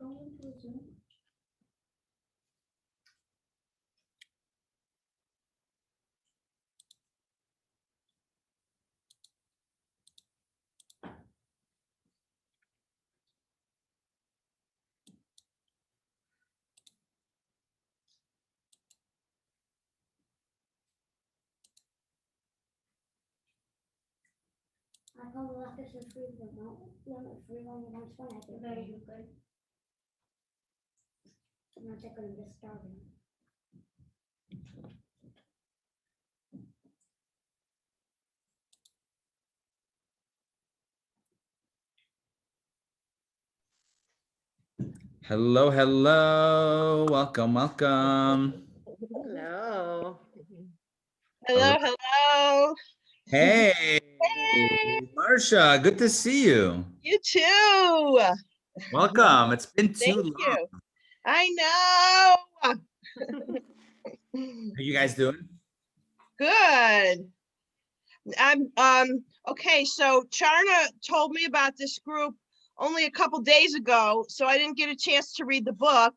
going to Zoom? I call the office is free, but don't limit free when you want to spend. I think very good. I'm not going to get started. Hello, hello. Welcome, welcome. Hello. Hello, hello. Hey, Hey. Marcia, good to see you. You too. Welcome. It's been too Thank long. you. I know. How you guys doing? Good. I'm okay, so Charna told me about this group only a couple days ago, so I didn't get a chance to read the book.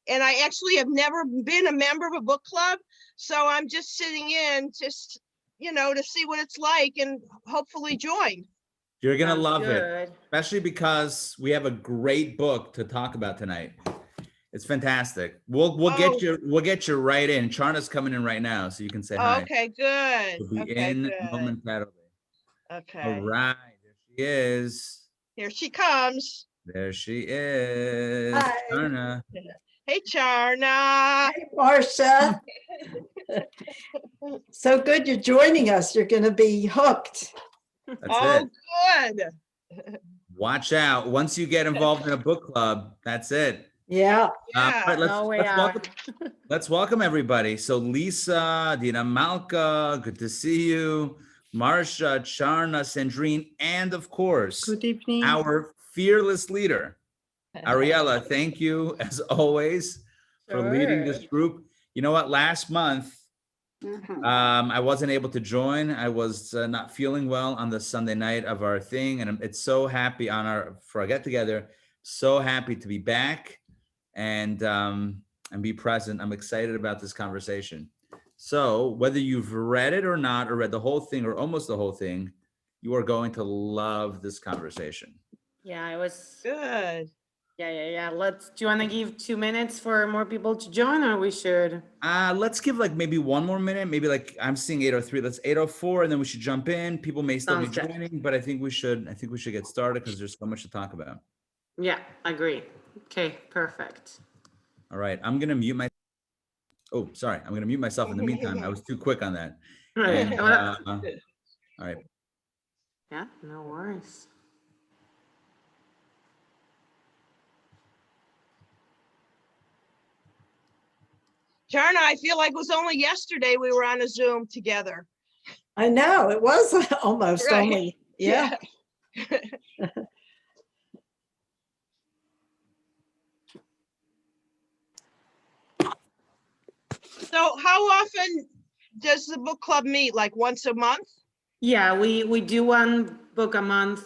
And I actually have never been a member of a book club, so I'm just sitting in just, you know, to see what it's like and hopefully join. You're gonna Sounds love it, good. especially because we have a great book to talk about tonight. It's fantastic. We'll get you right in. Charna's coming in right now, so you can say hi. Okay, good. We'll be Okay, in good. momentarily. Okay. All right, there she is. Here she comes. There she is. Hi. Charna. Hey, Charna. Hey, Marcia. So good you're joining us. You're going to be hooked. That's Oh, it. good. Watch out. Once you get involved in a book club, that's it. Yeah. Yeah. All right, No way out. let's welcome everybody. So Lisa, Dina Malka, good to see you. Marcia, Charna, Sandrine, and of course, Good evening. our fearless leader, Ariela. Thank you as always for leading this group. You know what? Last month, I wasn't able to join. I was not feeling well on the Sunday night of our thing, and it's so happy for our get together. So happy to be back and be present. I'm excited about this conversation. So whether you've read it or not, or read the whole thing or almost the whole thing, you are going to love this conversation. Yeah, it was Good. Yeah. Do you want to give 2 minutes for more people to join, or we should? Let's give like maybe one more minute. Maybe like I'm seeing 8:03. Let's 8:04, and then we should jump in. People may still be joining, but I think we should get started because there's so much to talk about. Yeah, agree. Okay, perfect. All right, I'm gonna mute my. Oh, sorry. I'm gonna mute myself in the meantime. I was too quick on that. Right. And, all right. Yeah, no worries. Charna, I feel like it was only yesterday we were on a Zoom together. I know. It was almost Right. only. Yeah. So how often does the book club meet? Like once a month? Yeah, we do one book a month.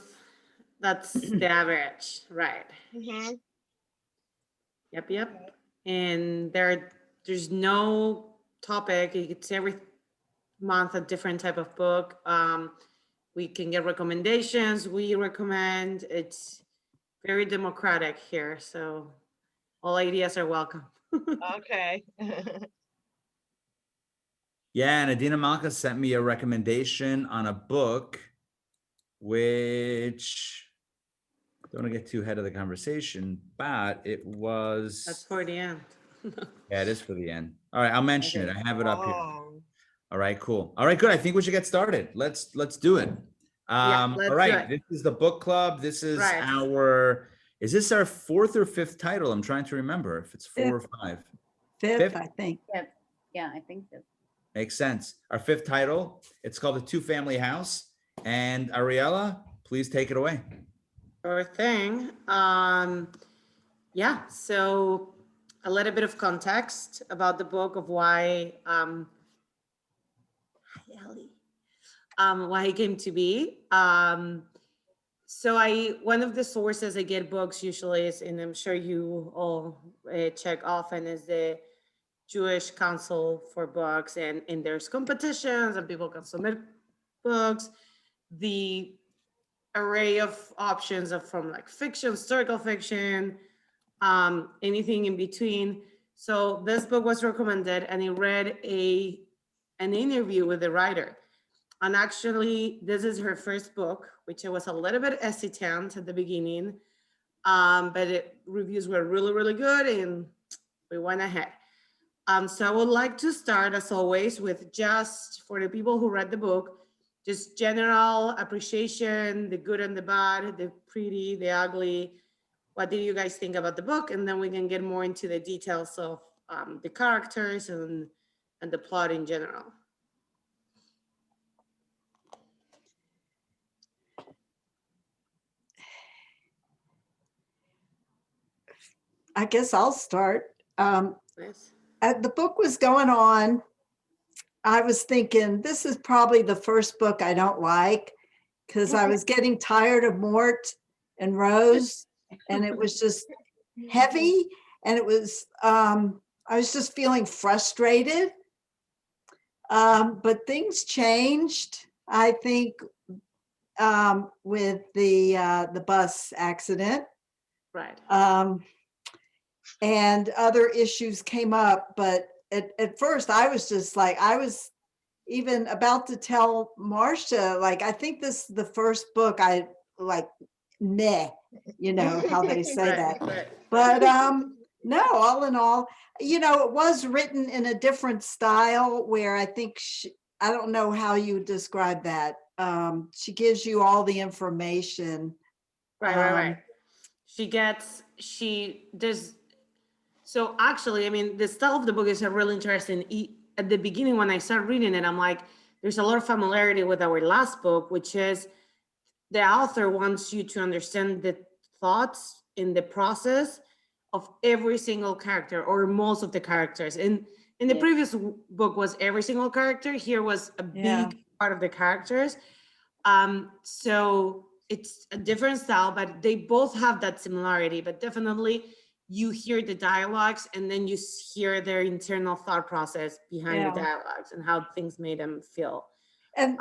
That's the average, right? Mm-hmm. Yep. And there's no topic. It's every month a different type of book. We can get recommendations. We recommend. It's very democratic here, so all ideas are welcome. Okay. Yeah, and Adina Malka sent me a recommendation on a book, which don't want to get too ahead of the conversation, but it was. That's for the end. Yeah, it is for the end. All right, I'll mention it. I have it up here. Oh. All right, cool. All right, good. I think we should get started. Let's do it. Yeah, let's all right, do it. this is the book club. This is is this our fourth or fifth title? I'm trying to remember if it's 4 or 5. Fifth, I think. Yeah, I think so. Makes sense. Our fifth title, it's called The Two-Family House. And Ariela, please take it away. Sure thing. Yeah, so a little bit of context about the book of why why it came to be. So one of the sources I get books usually is, and I'm sure you all check often, is the Jewish Council for Books, and there's competitions and people can submit books. The array of options are from like fiction, historical fiction, anything in between. So this book was recommended, and I read an interview with the writer. And actually, this is her first book, which I was a little bit hesitant at the beginning, but reviews were really, really good, and we went ahead. So I would like to start, as always, with just for the people who read the book, just general appreciation, the good and the bad, the pretty, the ugly. What did you guys think about the book? And then we can get more into the details of the characters and the plot in general. I guess I'll start. Yes. As the book was going on, I was thinking, this is probably the first book I don't like, because I was getting tired of Mort and Rose, and it was just heavy, and it was, I was just feeling frustrated. But things changed, I think, with the bus accident. Right. And other issues came up, but at first I was just like, I was even about to tell Marcia, like, I think this is the first book I like, meh, you know how they say that. Right. But no, all in all, you know, it was written in a different style where I think I don't know how you describe that. She gives you all the information. Right. So actually, I mean, the style of the book is really interesting. At the beginning, when I started reading it, I'm like, there's a lot of familiarity with our last book, which is the author wants you to understand the thoughts in the process of every single character, or most of the characters. In the previous book was every single character. Here was a big part of the characters. So it's a different style, but they both have that similarity. But definitely, you hear the dialogues, and then you hear their internal thought process behind the dialogues and how things made them feel. And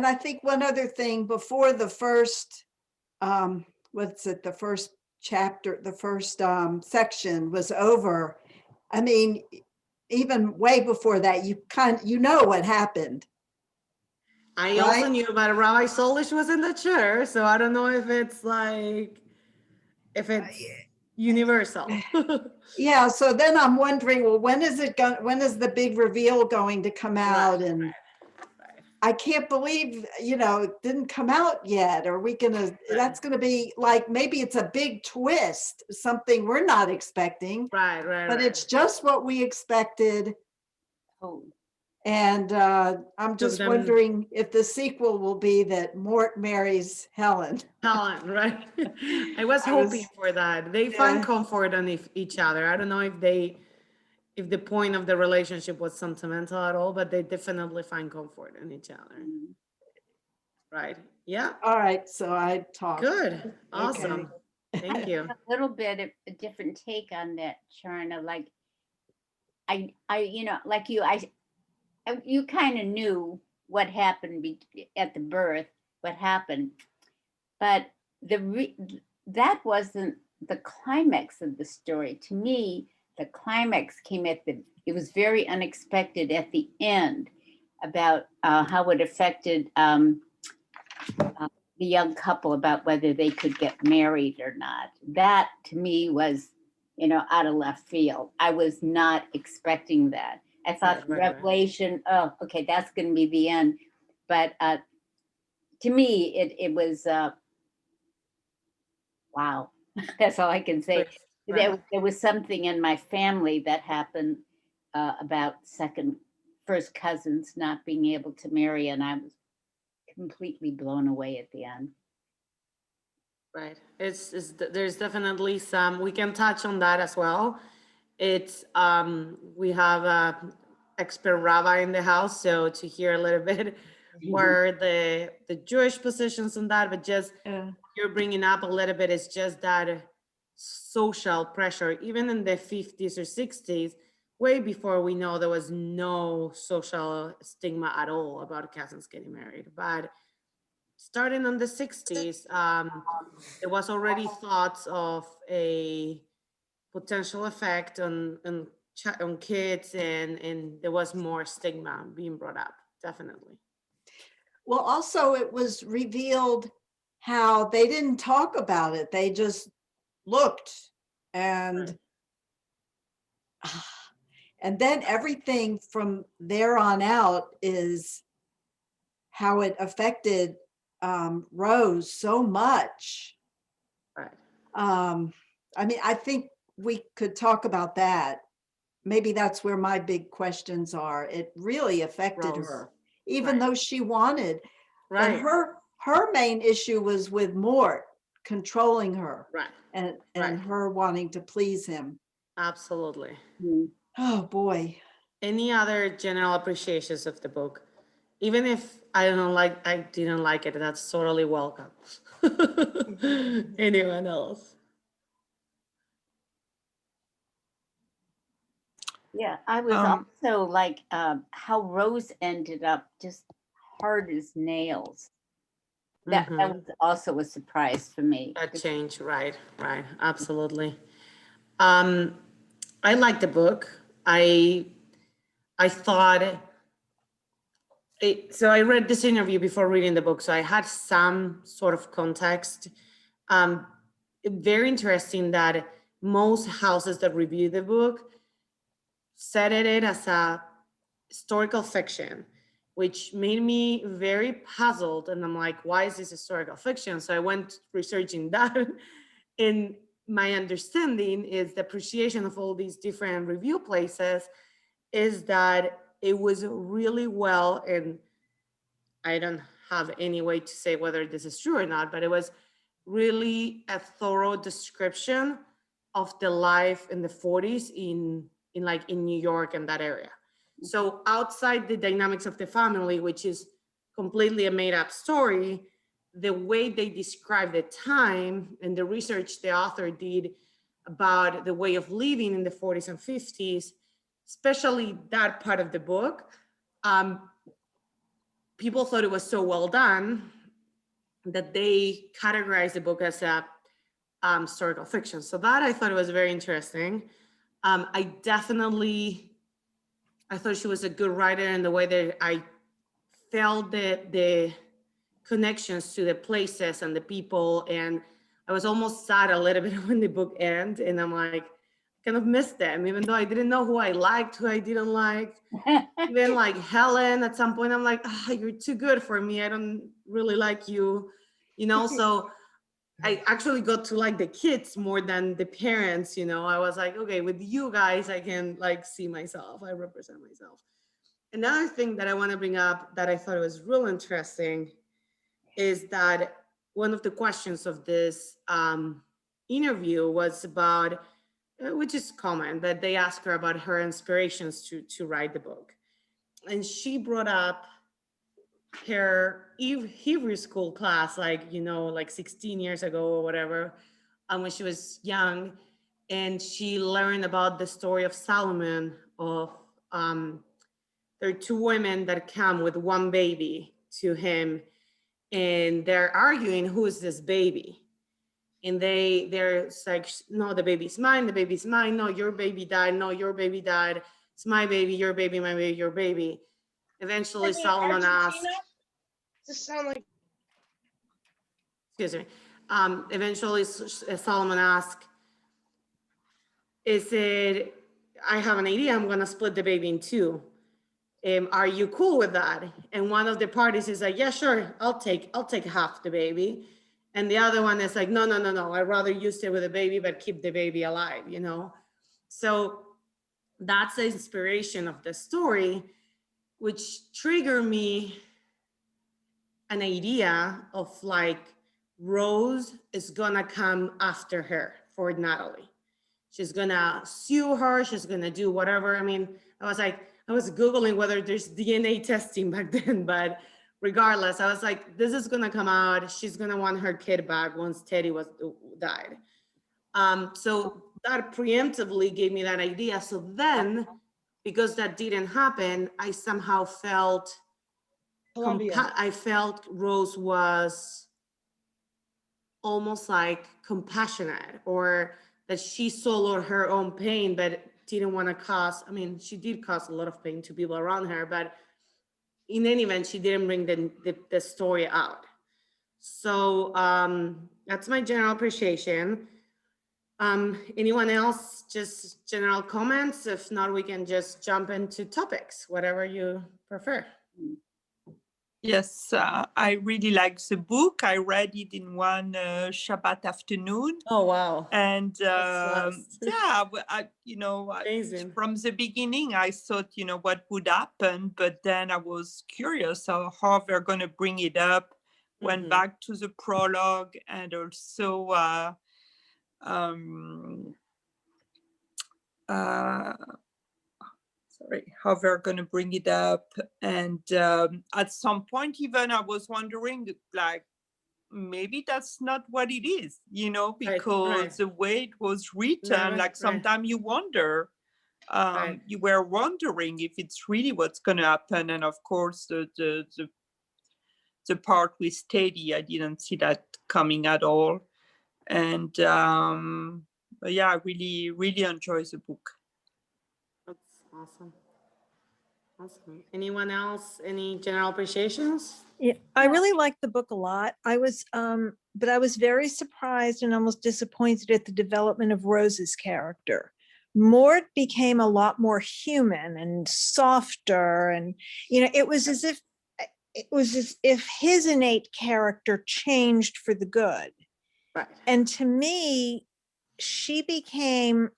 I think one other thing before the first, the first chapter, the first section was over. I mean, even way before that, you know what happened. I also knew about Rabbi Solish was in the chair, so I don't know if it's universal. Yeah, so then I'm wondering, well, when is the big reveal going to come out? Right, and right. I can't believe, it didn't come out yet. Are we that's gonna be like, maybe it's a big twist, something we're not expecting. Right. But it's just what we expected. Oh. And I'm just wondering if the sequel will be that Mort marries Helen. Helen, right? I was hoping for that. They find comfort on each other. I don't know if the point of the relationship was sentimental at all, but they definitely find comfort in each other. Right? Yeah. All right. So I talked. Good. Awesome. Okay. Thank you. A little bit of a different take on that, Charna. Like you kind of knew what happened at the birth, what happened, but that wasn't the climax of the story. To me, the climax came it was very unexpected at the end, about how it affected the young couple, about whether they could get married or not. That to me was, out of left field. I was not expecting that. I thought revelation, oh, okay, that's going to be the end. But to me, it was, wow. That's all I can say. There was something in my family that happened about first cousins not being able to marry, and I was completely blown away at the end. Right. There's definitely some, we can touch on that as well. It's we have a expert rabbi in the house, so to hear a little bit were the Jewish positions on that, but just you're bringing up a little bit, it's just that social pressure, even in the 50s or 60s, way before we know there was no social stigma at all about cousins getting married. But starting in the 60s, there was already thoughts of a potential effect on kids, and there was more stigma being brought up, definitely. Well, also it was revealed how they didn't talk about it. They just looked, and and then everything from there on out is how it affected Rose so much. Right. I mean, I think we could talk about that. Maybe that's where my big questions are. It really affected Rose. her, even Right. though she wanted. Right. But her main issue was with Mort controlling her, Right. and Right. her wanting to please him. Absolutely. Oh boy. Any other general appreciations of the book? Even if I didn't like it, that's totally welcome. Anyone else? Yeah, I was also like how Rose ended up just hard as nails. That was also a surprise for me. A change, right, absolutely. I liked the book. I thought so I read this interview before reading the book, so I had some sort of context. Very interesting that most houses that review the book cited it as a historical fiction, which made me very puzzled. And I'm like, why is this historical fiction? So I went researching that. And my understanding is the appreciation of all these different review places is that it was really well, and I don't have any way to say whether this is true or not, but it was really a thorough description of the life in the 40s in New York and that area. So outside the dynamics of the family, which is completely a made up story, the way they describe the time and the research the author did about the way of living in the 40s and 50s, especially that part of the book, people thought it was so well done that they categorized the book as a historical fiction. So that I thought it was very interesting. I thought she was a good writer in the way that I felt the connections to the places and the people. And I was almost sad a little bit when the book ended, and I'm like, kind of missed them, even though I didn't know who I liked, who I didn't like. Even like Helen, at some point, I'm like, you're too good for me. I don't really like you, so I actually got to like the kids more than the parents, I was like, okay, with you guys, I can like see myself, I represent myself. Another thing that I want to bring up that I thought was real interesting is that one of the questions of this interview was about, which is common, but they asked her about her inspirations to write the book. And she brought up her Hebrew school class, like 16 years ago or whatever, when she was young. And she learned about the story of Solomon, of there are two women that come with one baby to him, and they're arguing, who is this baby? And they're like, no, the baby's mine, no, your baby died, no, your baby died, it's my baby, your baby, my baby, your baby. Eventually Solomon asked, does this sound like, excuse me, eventually Solomon asked, I have an idea, I'm gonna split the baby in two. Are you cool with that? And one of the parties is like, yeah, sure, I'll take half the baby. And the other one is like, no, I'd rather you stay with the baby, but keep the baby alive, So that's the inspiration of the story, which triggered me an idea of like, Rose is gonna come after her for Natalie. She's gonna sue her, she's gonna do whatever. I mean, I was Googling whether there's DNA testing back then, but regardless, I was like, this is gonna come out. She's gonna want her kid back once Teddy died. So that preemptively gave me that idea. So then, because that didn't happen, I somehow felt I felt Rose was almost like compassionate, or that she swallowed her own pain, but didn't want to cause, I mean, she did cause a lot of pain to people around her, but in any event, she didn't bring the story out. So that's my general appreciation. Anyone else, just general comments? If not, we can just jump into topics, whatever you prefer. Yes, I really like the book. I read it in one Shabbat afternoon. Oh, wow. And That's yeah, amazing. from the beginning, I thought, what would happen, but then I was curious how they're going to bring it up. Went back to the prologue, and also how they're going to bring it up. And at some point, even I was wondering, like, maybe that's not what it is, because the way it was written, sometimes you wonder, you were wondering if it's really what's going to happen. And of course, the part with Teddy, I didn't see that coming at all. And but yeah, I really, really enjoy the book. That's awesome. Awesome. Anyone else? Any general appreciations? Yeah, I really liked the book a lot. I was, but I was very surprised and almost disappointed at the development of Rose's character. Mort became a lot more human and softer, and it was as if his innate character changed for the good. Right. And to me, she became.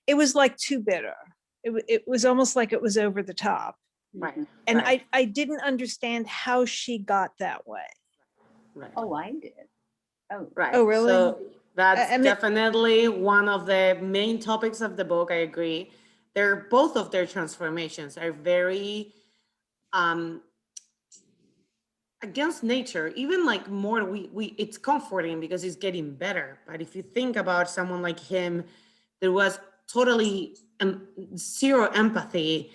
It was like too bitter. It was almost like it was over the top. Right. And I didn't understand how she got that way. Right. Oh, I did. Oh, right. Oh, really? So that's I mean, definitely one of the main topics of the book. I agree. Both of their transformations are very against nature. Even like more, it's comforting because he's getting better. But if you think about someone like him, there was totally zero empathy,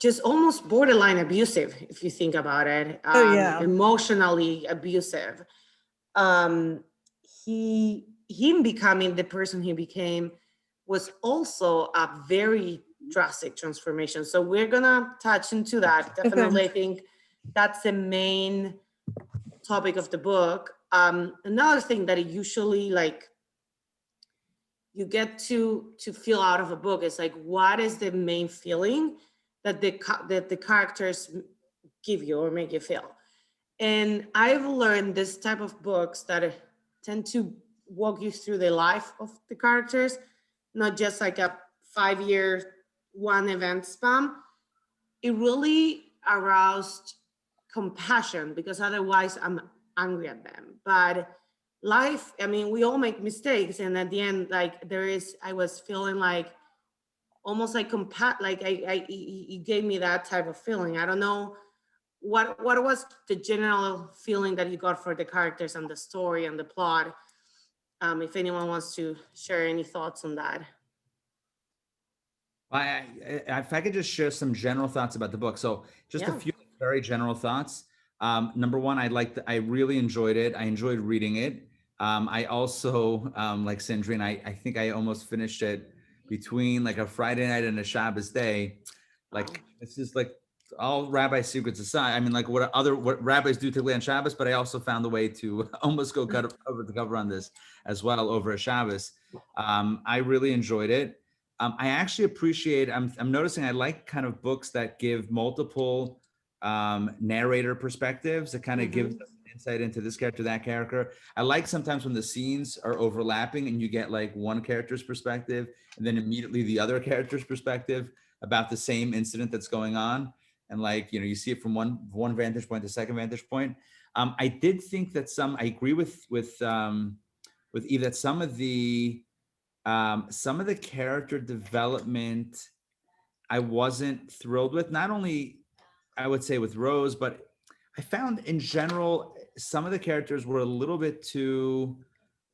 just almost borderline abusive, if you think about it. Emotionally abusive. Him becoming the person he became was also a very drastic transformation. So we're gonna touch into that. Definitely, I think that's the main topic of the book. Another thing that it usually you get to feel out of a book is like, what is the main feeling that the characters give you or make you feel? And I've learned this type of books that tend to walk you through the life of the characters, not just like a 5-year one event span. It really aroused compassion, because otherwise I'm angry at them. But life, I mean, we all make mistakes, and at the end, I was feeling like almost like he gave me that type of feeling. I don't know what was the general feeling that you got for the characters and the story and the plot. If anyone wants to share any thoughts on that. If I could just share some general thoughts about the book. So just a few very general thoughts. Number one, I really enjoyed it. I enjoyed reading it. I also, like Sandrine, I think I almost finished it between like a Friday night and a Shabbos day. It's just like all rabbi secrets aside. I mean, like what rabbis do typically on Shabbos, but I also found a way to almost go cover the cover on this as well over a Shabbos. I really enjoyed it. I actually appreciate, I'm noticing I like kind of books that give multiple narrator perspectives, that kind of gives us insight into this character, that character. I like sometimes when the scenes are overlapping and you get like one character's perspective and then immediately the other character's perspective about the same incident that's going on. And like, you see it from one vantage point to second vantage point. I did think that I agree with Eve that some of the character development I wasn't thrilled with. Not only I would say with Rose, but I found in general, some of the characters were a little bit too,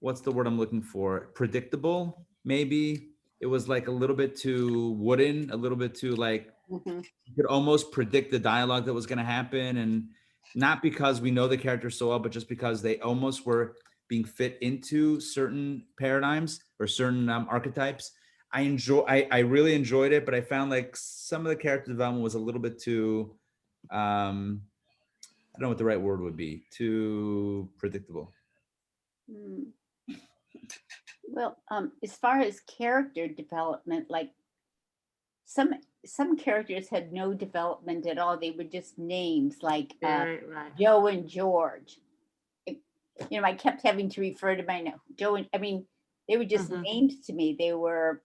what's the word I'm looking for? Predictable, maybe. It was like a little bit too wooden, a little bit too like, Mhm. you could almost predict the dialogue that was going to happen. And not because we know the characters so well, but just because they almost were being fit into certain paradigms or certain archetypes. I really enjoyed it, but I found like some of the character development was a little bit too, I don't know what the right word would be, too predictable. Mm. Well, as far as character development, like some characters had no development at all. They were just names, like Right. Joe and George. I kept having to refer to my Joe and, I mean, they were just names to me. They were,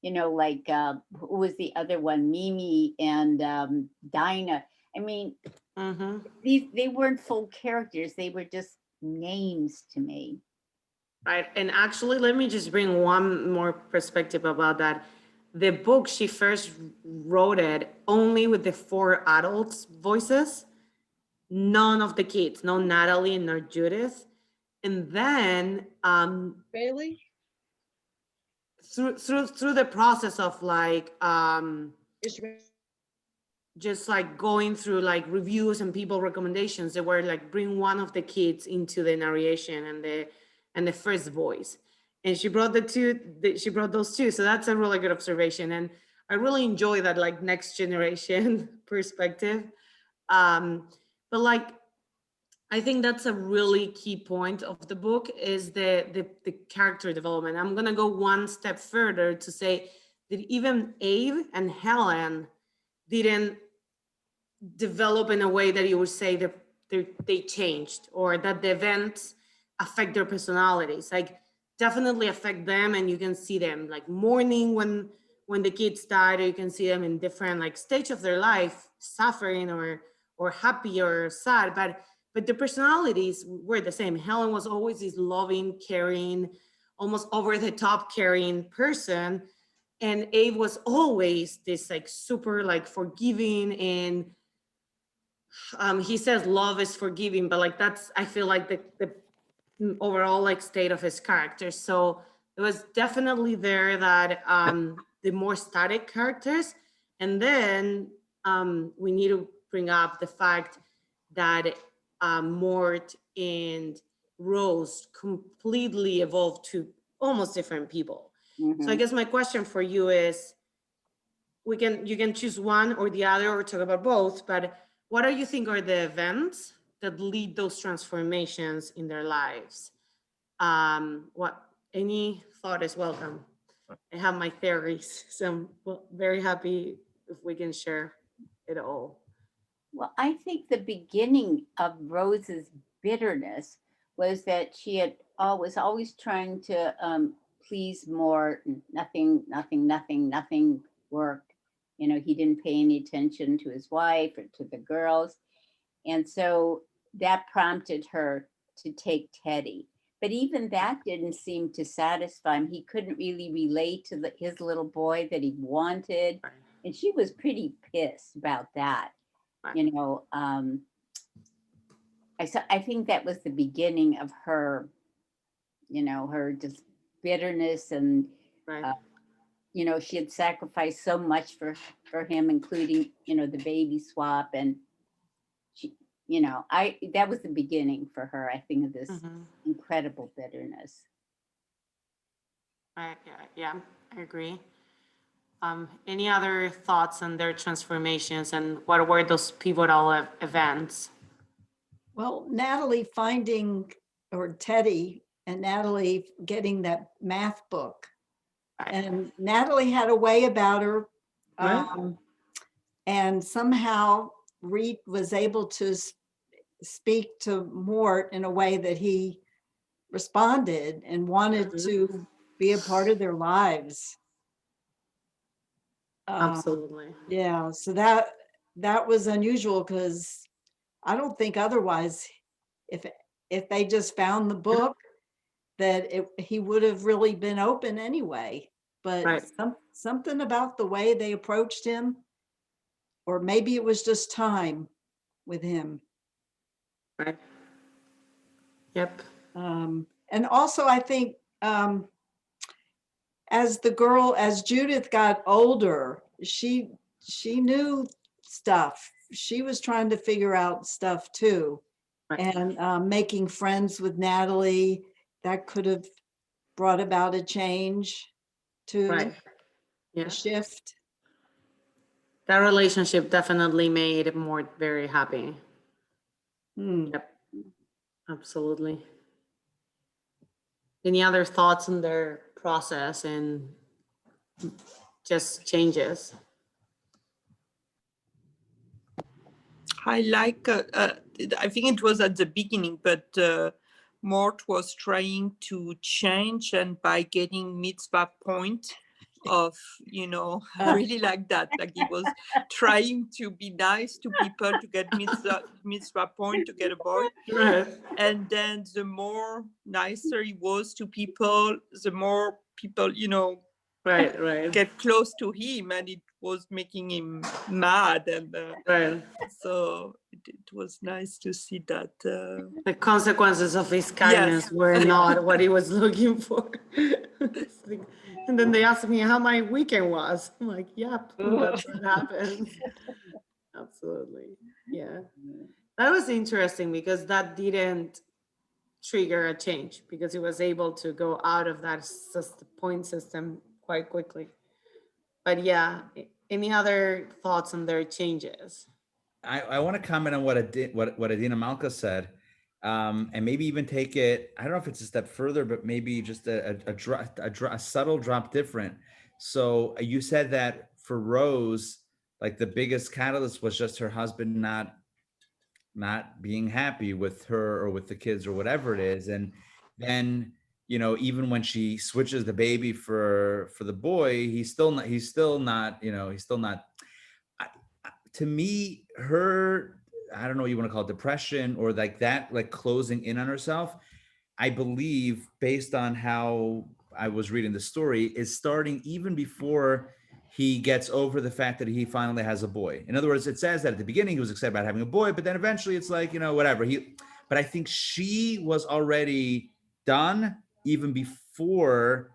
like who was the other one? Mimi and Dinah. I mean, they weren't full characters. They were just names to me. Right. And actually, let me just bring one more perspective about that. The book, she first wrote it only with the 4 adults' voices, none of the kids, no Natalie nor Judith. And then Bailey? Through the process of like just like going through like reviews and people recommendations, they were like bring one of the kids into the narration and the first voice, and she brought those two. So that's a really good observation, and I really enjoy that like next generation perspective. But like I think that's a really key point of the book is the character development. I'm gonna go one step further to say that even Abe and Helen didn't develop in a way that you would say that they changed or that the events affect their personalities. Like definitely affect them, and you can see them like mourning when the kids died, or you can see them in different like stage of their life, suffering or happy or sad, but the personalities were the same. Helen was always this loving, caring, almost over the top caring person, and Abe was always this like super like forgiving, and he says love is forgiving, but like that's, I feel like the overall like state of his character. So it was definitely there that the more static characters, and then we need to bring up the fact that Mort and Rose completely evolved to almost different people. So I guess my question for you is, you can choose one or the other or talk about both, but what do you think are the events that lead those transformations in their lives? Any thought is welcome. I have my theories, so I'm very happy if we can share it all. Well, I think the beginning of Rose's bitterness was that she was always trying to please Mort. Nothing worked. He didn't pay any attention to his wife or to the girls. And so that prompted her to take Teddy. But even that didn't seem to satisfy him. He couldn't really relate to his little boy that he wanted. And she was pretty pissed about that. I think that was the beginning of her, her just bitterness, and she had sacrificed so much for him, including the baby swap, and she, that was the beginning for her, I think, of this incredible bitterness. Yeah, I agree. Any other thoughts on their transformations, and what were those pivotal events? Well, Natalie Teddy and Natalie getting that math book. And Natalie had a way about her. And somehow Reed was able to speak to Mort in a way that he responded and wanted to be a part of their lives. Absolutely. Yeah, so that was unusual, because I don't think otherwise, if they just found the book, that he would have really been open anyway. But something about the way they approached him or maybe it was just time with him. Right. Yep. And also I think as Judith got older, she knew stuff. She was trying to figure out stuff too. Right. And making friends with Natalie, that could have brought about a change too, Right. Yeah. a shift. That relationship definitely made Mort very happy. Yep. Absolutely. Any other thoughts on their process and just changes? I like, I think it was at the beginning, but Mort was trying to change, and by getting mitzvah point of, you know, I really like that. Like he was trying to be nice to people to get mitzvah point to get a boy. Right. And then the more nicer he was to people, the more people, you know, Right. get close to him, and it was making him mad. And Right. so it was nice to see that. The consequences of his kindness Yes. were not what he was looking for. It's like, and then they asked me how my weekend was. I'm like, yep, that's what happens. Absolutely. Yeah. That was interesting because that didn't trigger a change, because he was able to go out of that point system quite quickly. But yeah, any other thoughts on their changes? I want to comment on what Adina Malka said, and maybe even take it, I don't know if it's a step further, but maybe just a subtle drop different. So you said that for Rose, like the biggest catalyst was just her husband not being happy with her or with the kids or whatever it is. And then, you know, even when she switches the baby for the boy, he's still not, to me, her, I don't know what you want to call it, depression or like that, like closing in on herself, I believe, based on how I was reading the story, is starting even before he gets over the fact that he finally has a boy. In other words, it says that at the beginning he was excited about having a boy, but then eventually it's like, you know, whatever. But I think she was already done even before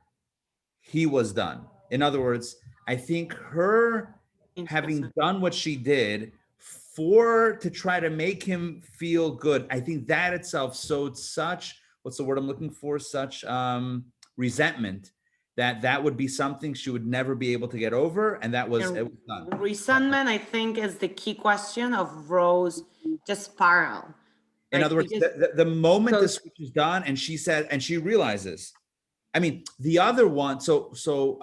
he was done. In other words, I think her having done what she did to try to make him feel good, I think that itself sowed such, what's the word I'm looking for? Such resentment that would be something she would never be able to get over. And it was done. Resentment, I think, is the key question of Rose just spiral. In other words, the moment the switch is done and she said, and she realizes, I mean, the other one, so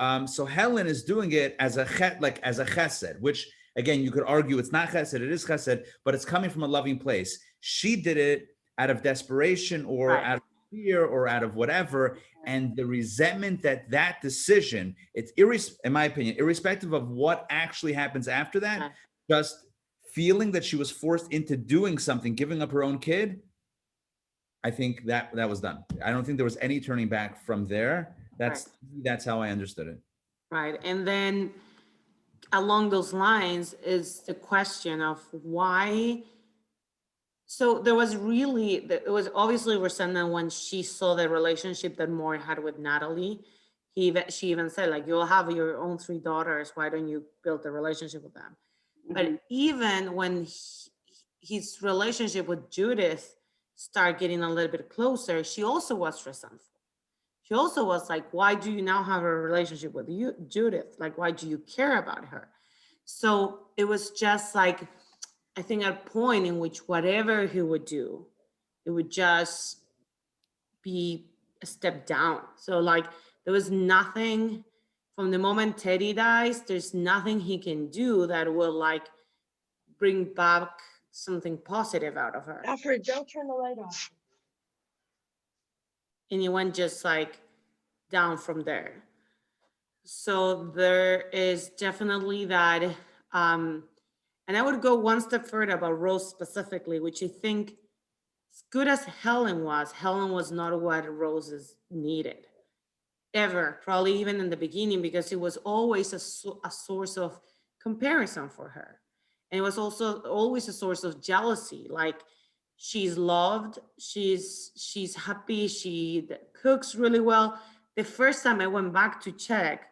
Helen is doing it as a chesed, which again, you could argue it's not chesed, it is chesed, but it's coming from a loving place. She did it out of desperation or out of fear or out of whatever. And the resentment that decision, it's in my opinion, irrespective of what actually happens after that, just feeling that she was forced into doing something, giving up her own kid, I think that was done. I don't think there was any turning back from there. That's how I understood it. Right. And then along those lines is the question of why. So it was obviously resentment when she saw the relationship that Mort had with Natalie. She even said, like, you'll have your own 3 daughters. Why don't you build a relationship with them? Mm-hmm. But even when his relationship with Judith started getting a little bit closer, she also was resentful. She also was like, why do you now have a relationship with Judith? Like, why do you care about her? So it was just like, I think at a point in which whatever he would do, it would just be a step down. So like there was nothing from the moment Teddy dies, there's nothing he can do that will like bring back something positive out of her. Alfred, don't turn the light off. And it went just like down from there. So there is definitely that, and I would go one step further about Rose specifically, which I think as good as Helen was not what Rose needed ever, probably even in the beginning, because it was always a source of comparison for her. And it was also always a source of jealousy. Like, she's loved, she's happy, she cooks really well. The first time I went back to check,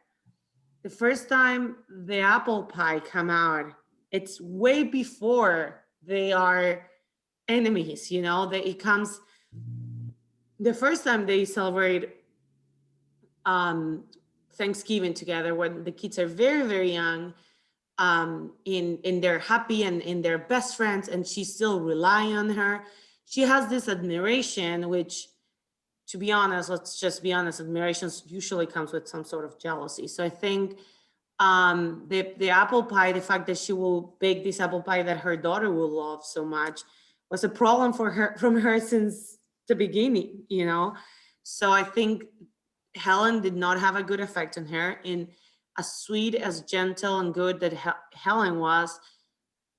the first time the apple pie come out, it's way before they are enemies, you know, that it comes the first time they celebrate Thanksgiving together when the kids are very, very young, in they're happy and in their best friends, and she still rely on her. She has this admiration, which, to be honest, let's just be honest, admiration usually comes with some sort of jealousy. So I think the apple pie, the fact that she will bake this apple pie that her daughter will love so much, was a problem for her from her since the beginning, you know. So I think Helen did not have a good effect on her. And as sweet, as gentle and good that Helen was,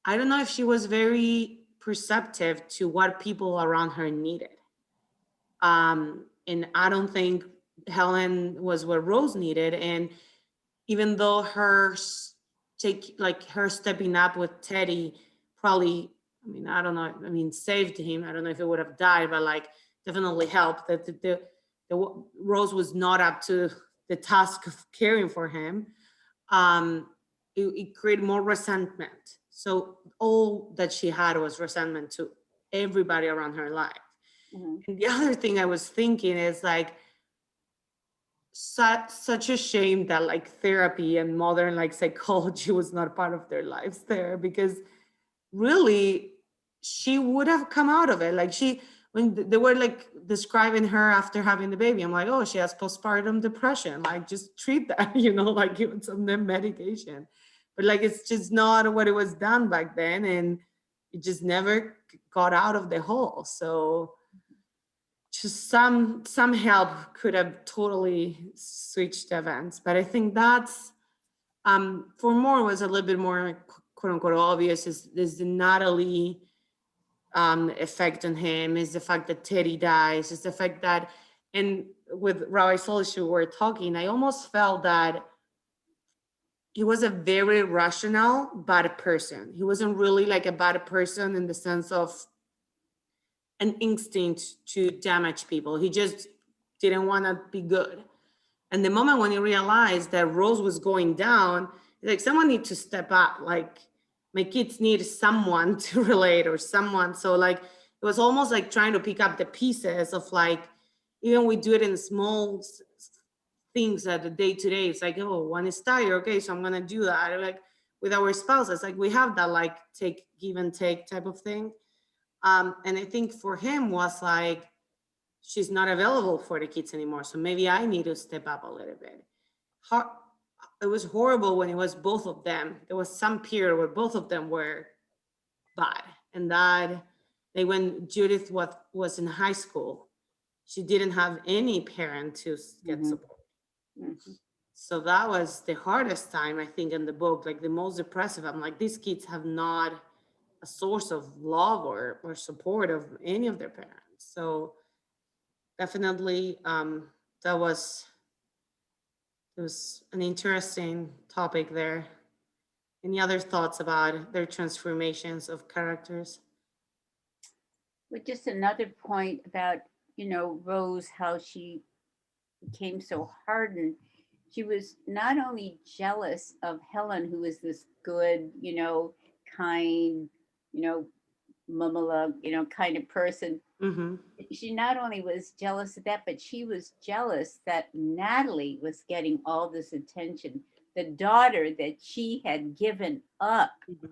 I don't know if she was very perceptive to what people around her needed. And I don't think Helen was what Rose needed. And even though her stepping up with Teddy probably, I mean, I don't know, I mean, saved him. I don't know if it would have died, but like definitely helped. That the Rose was not up to the task of caring for him. It created more resentment. So all that she had was resentment to everybody around her life. Mm-hmm. And the other thing I was thinking is like, such a shame that like therapy and modern like psychology was not part of their lives there, because really she would have come out of it. Like when they were like describing her after having the baby, I'm like, oh, she has postpartum depression. Like, just treat that, you know, like give it some medication. But like, it's just not what it was done back then, and it just never got out of the hole. So just some help could have totally switched events. But I think that's for more was a little bit more quote unquote obvious is the Natalie effect on him, is the fact that Teddy dies, is the fact that, and with Rabbi Solishu we were talking, I almost felt that he was a very rational bad person. He wasn't really like a bad person in the sense of an instinct to damage people. He just didn't want to be good. And the moment when he realized that Rose was going down, like, someone needs to step up. Like, my kids need someone to relate or someone. So like, it was almost like trying to pick up the pieces of like, even we do it in small things at the day to day. It's like, oh, one is tired. Okay, so I'm going to do that. Or like with our spouses, like we have that like give and take type of thing. And I think for him was like, she's not available for the kids anymore. So maybe I need to step up a little bit. It was horrible when it was both of them. There was some period where both of them were bad. And that when Judith was in high school, she didn't have any parent to get support. Mm-hmm. So that was the hardest time, I think, in the book, like the most depressive. I'm like, these kids have not a source of love or support of any of their parents. So definitely it was an interesting topic there. Any other thoughts about their transformations of characters? Well, just another point about, Rose, how she became so hardened. She was not only jealous of Helen, who was this good, kind, mamala, kind of person. Mm-hmm. She not only was jealous of that, but she was jealous that Natalie was getting all this attention. The daughter that she had given up, mm-hmm.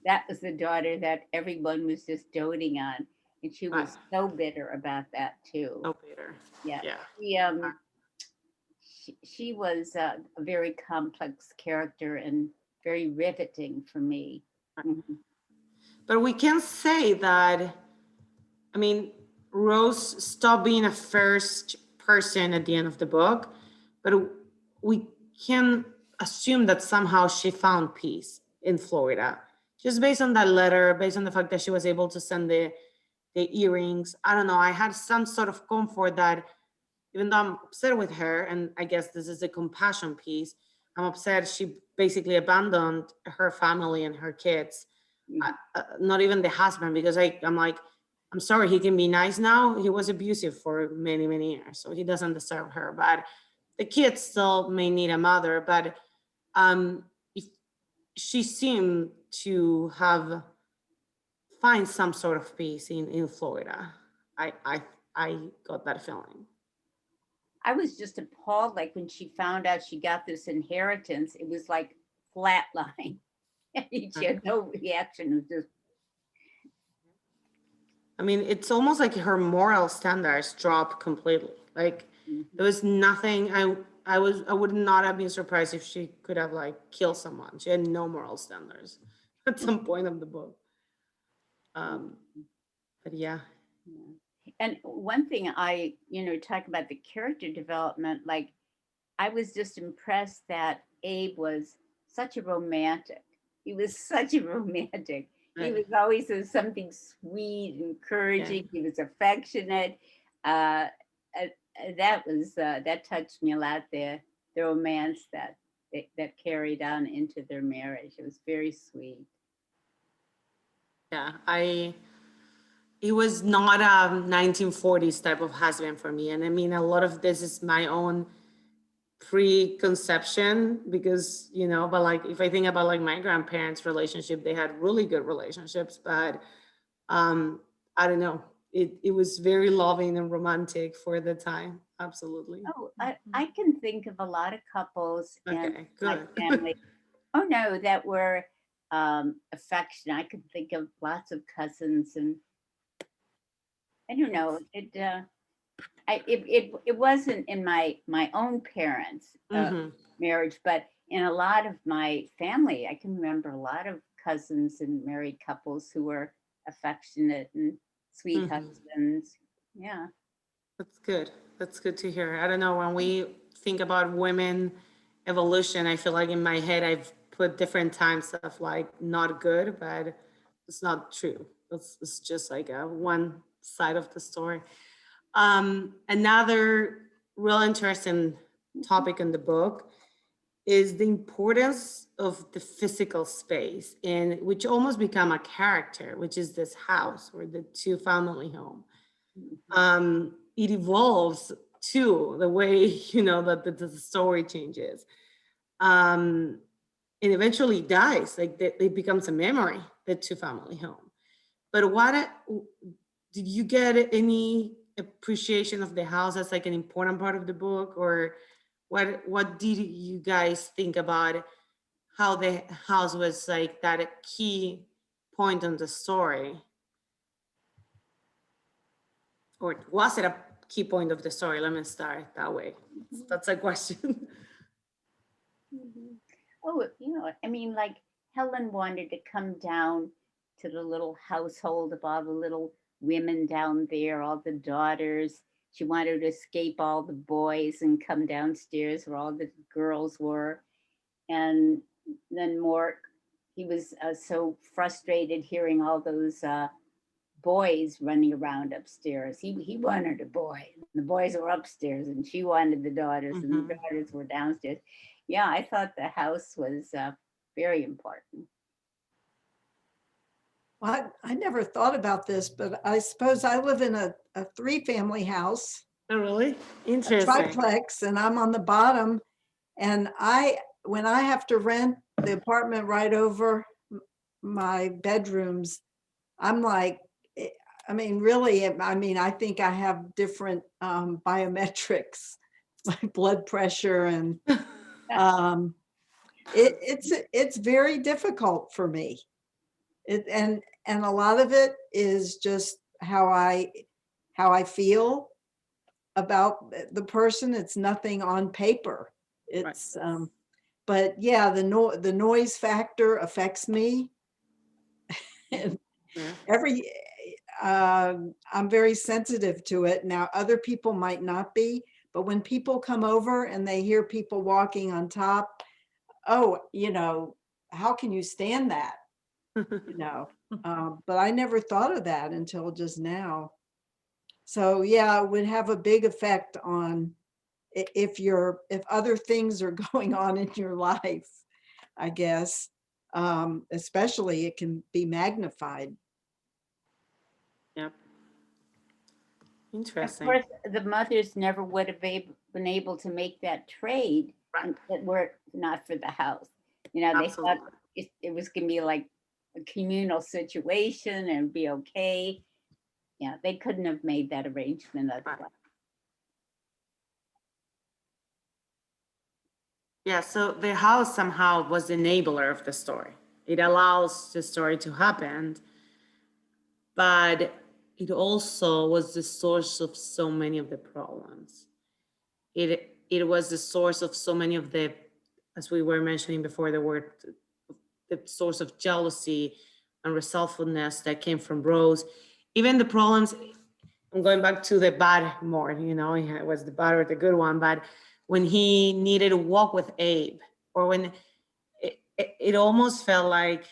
that was the daughter that everyone was just doting on. And she was so bitter about that too. So bitter. Yeah. She was a very complex character and very riveting for me. Mm-hmm. But we can say that, I mean, Rose stopped being a first person at the end of the book, but we can assume that somehow she found peace in Florida, just based on that letter, based on the fact that she was able to send the earrings. I don't know, I had some sort of comfort that even though I'm upset with her, and I guess this is a compassion piece, I'm upset she basically abandoned her family and her kids. Not even the husband, because I'm like, I'm sorry, he can be nice now. He was abusive for many, many years, so he doesn't deserve her. But the kids still may need a mother. But if she seemed to have find some sort of peace in Florida. I got that feeling. I was just appalled, like when she found out she got this inheritance, it was like flatline. She had no reaction. It was just, I mean, it's almost like her moral standards dropped completely. Like there was nothing. I would not have been surprised if she could have like killed someone. She had no moral standards at some point of the book. But yeah. And one thing I, talk about the character development, like I was just impressed that Abe was such a romantic. He was such a romantic. He was always something sweet, encouraging. He was affectionate. That touched me a lot. The romance that carried on into their marriage. It was very sweet. Yeah, it was not a 1940s type of husband for me. And I mean, a lot of this is my own preconception because, but like, if I think about like my grandparents' relationship, they had really good relationships, but I don't know. It was very loving and romantic for the time. Absolutely. Oh, I can think of a lot of couples in my good. family. Oh no, that were affectionate. I could think of lots of cousins, and I don't know. It wasn't in my own parents' marriage, but in a lot of my family, I can remember a lot of cousins and married couples who were affectionate and sweet husbands. Yeah. That's good. That's good to hear. I don't know, when we think about women evolution, I feel like in my head, I've put different times of like not good, but it's not true. It's just like one side of the story. Another real interesting topic in the book is the importance of the physical space, and which almost become a character, which is this house or the two-family home. It evolves too, the way, that the story changes. And eventually dies, like it becomes a memory, the two-family home. But did you get any appreciation of the house as like an important part of the book, or what did you guys think about how the house was like that key point on the story? Or was it a key point of the story? Let me start that way. That's a question. Oh, I mean, like Helen wanted to come down to the little household of all the little women down there, all the daughters. She wanted to escape all the boys and come downstairs where all the girls were. And then Mort, he was so frustrated hearing all those boys running around upstairs. He wanted a boy. The boys were upstairs, and she wanted the daughters, and the daughters were downstairs. Yeah, I thought the house was very important. Well, I never thought about this, but I suppose I live in a three-family house. Oh, really? A Interesting. triplex, and I'm on the bottom. And when I have to rent the apartment right over my bedrooms, I'm like, I mean, really, I think I have different biometrics, my blood pressure, and it's very difficult for me. And a lot of it is just how I feel about the person. It's nothing on paper. It's but yeah, the noise factor affects me. And I'm very sensitive to it. Now, other people might not be, but when people come over and they hear people walking on top, how can you stand that? But I never thought of that until just now. So yeah, it would have a big effect on if other things are going on in your life, I guess, especially it can be magnified. Yep. Of Interesting. course, the mothers never would have been able to make that trade were it not for the house. You know, they thought it was going to be like a communal situation and be okay. Yeah, they couldn't have made that arrangement otherwise. Yeah, so the house somehow was the enabler of the story. It allows the story to happen, but it also was the source of so many of the problems. It was the source of so many of the, as we were mentioning before, the source of jealousy and resentfulness that came from Rose. Even the problems, I'm going back to the bad more, you know, it was the bad or the good one, but when he needed to walk with Abe, or when it almost felt like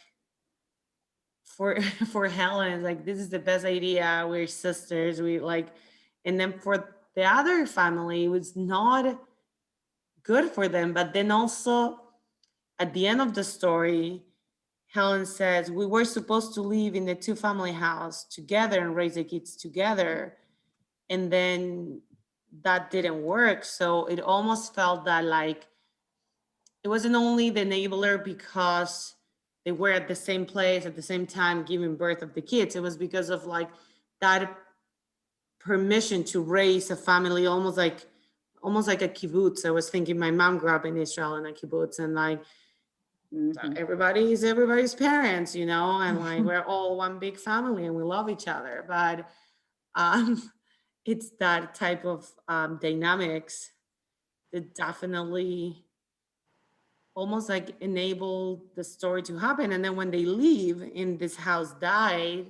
for Helen, like, this is the best idea, we're sisters, we like, and then for the other family, it was not good for them. But then also at the end of the story, Helen says, we were supposed to live in the two-family house together and raise the kids together. And then that didn't work. So it almost felt that like it wasn't only the enabler because they were at the same place at the same time giving birth of the kids. It was because of like that permission to raise a family, almost like a kibbutz. I was thinking my mom grew up in Israel in a kibbutz, and like everybody is everybody's parents, you know, and like we're all one big family and we love each other. But it's that type of dynamics that definitely almost like enable the story to happen. And then when they leave and this house died,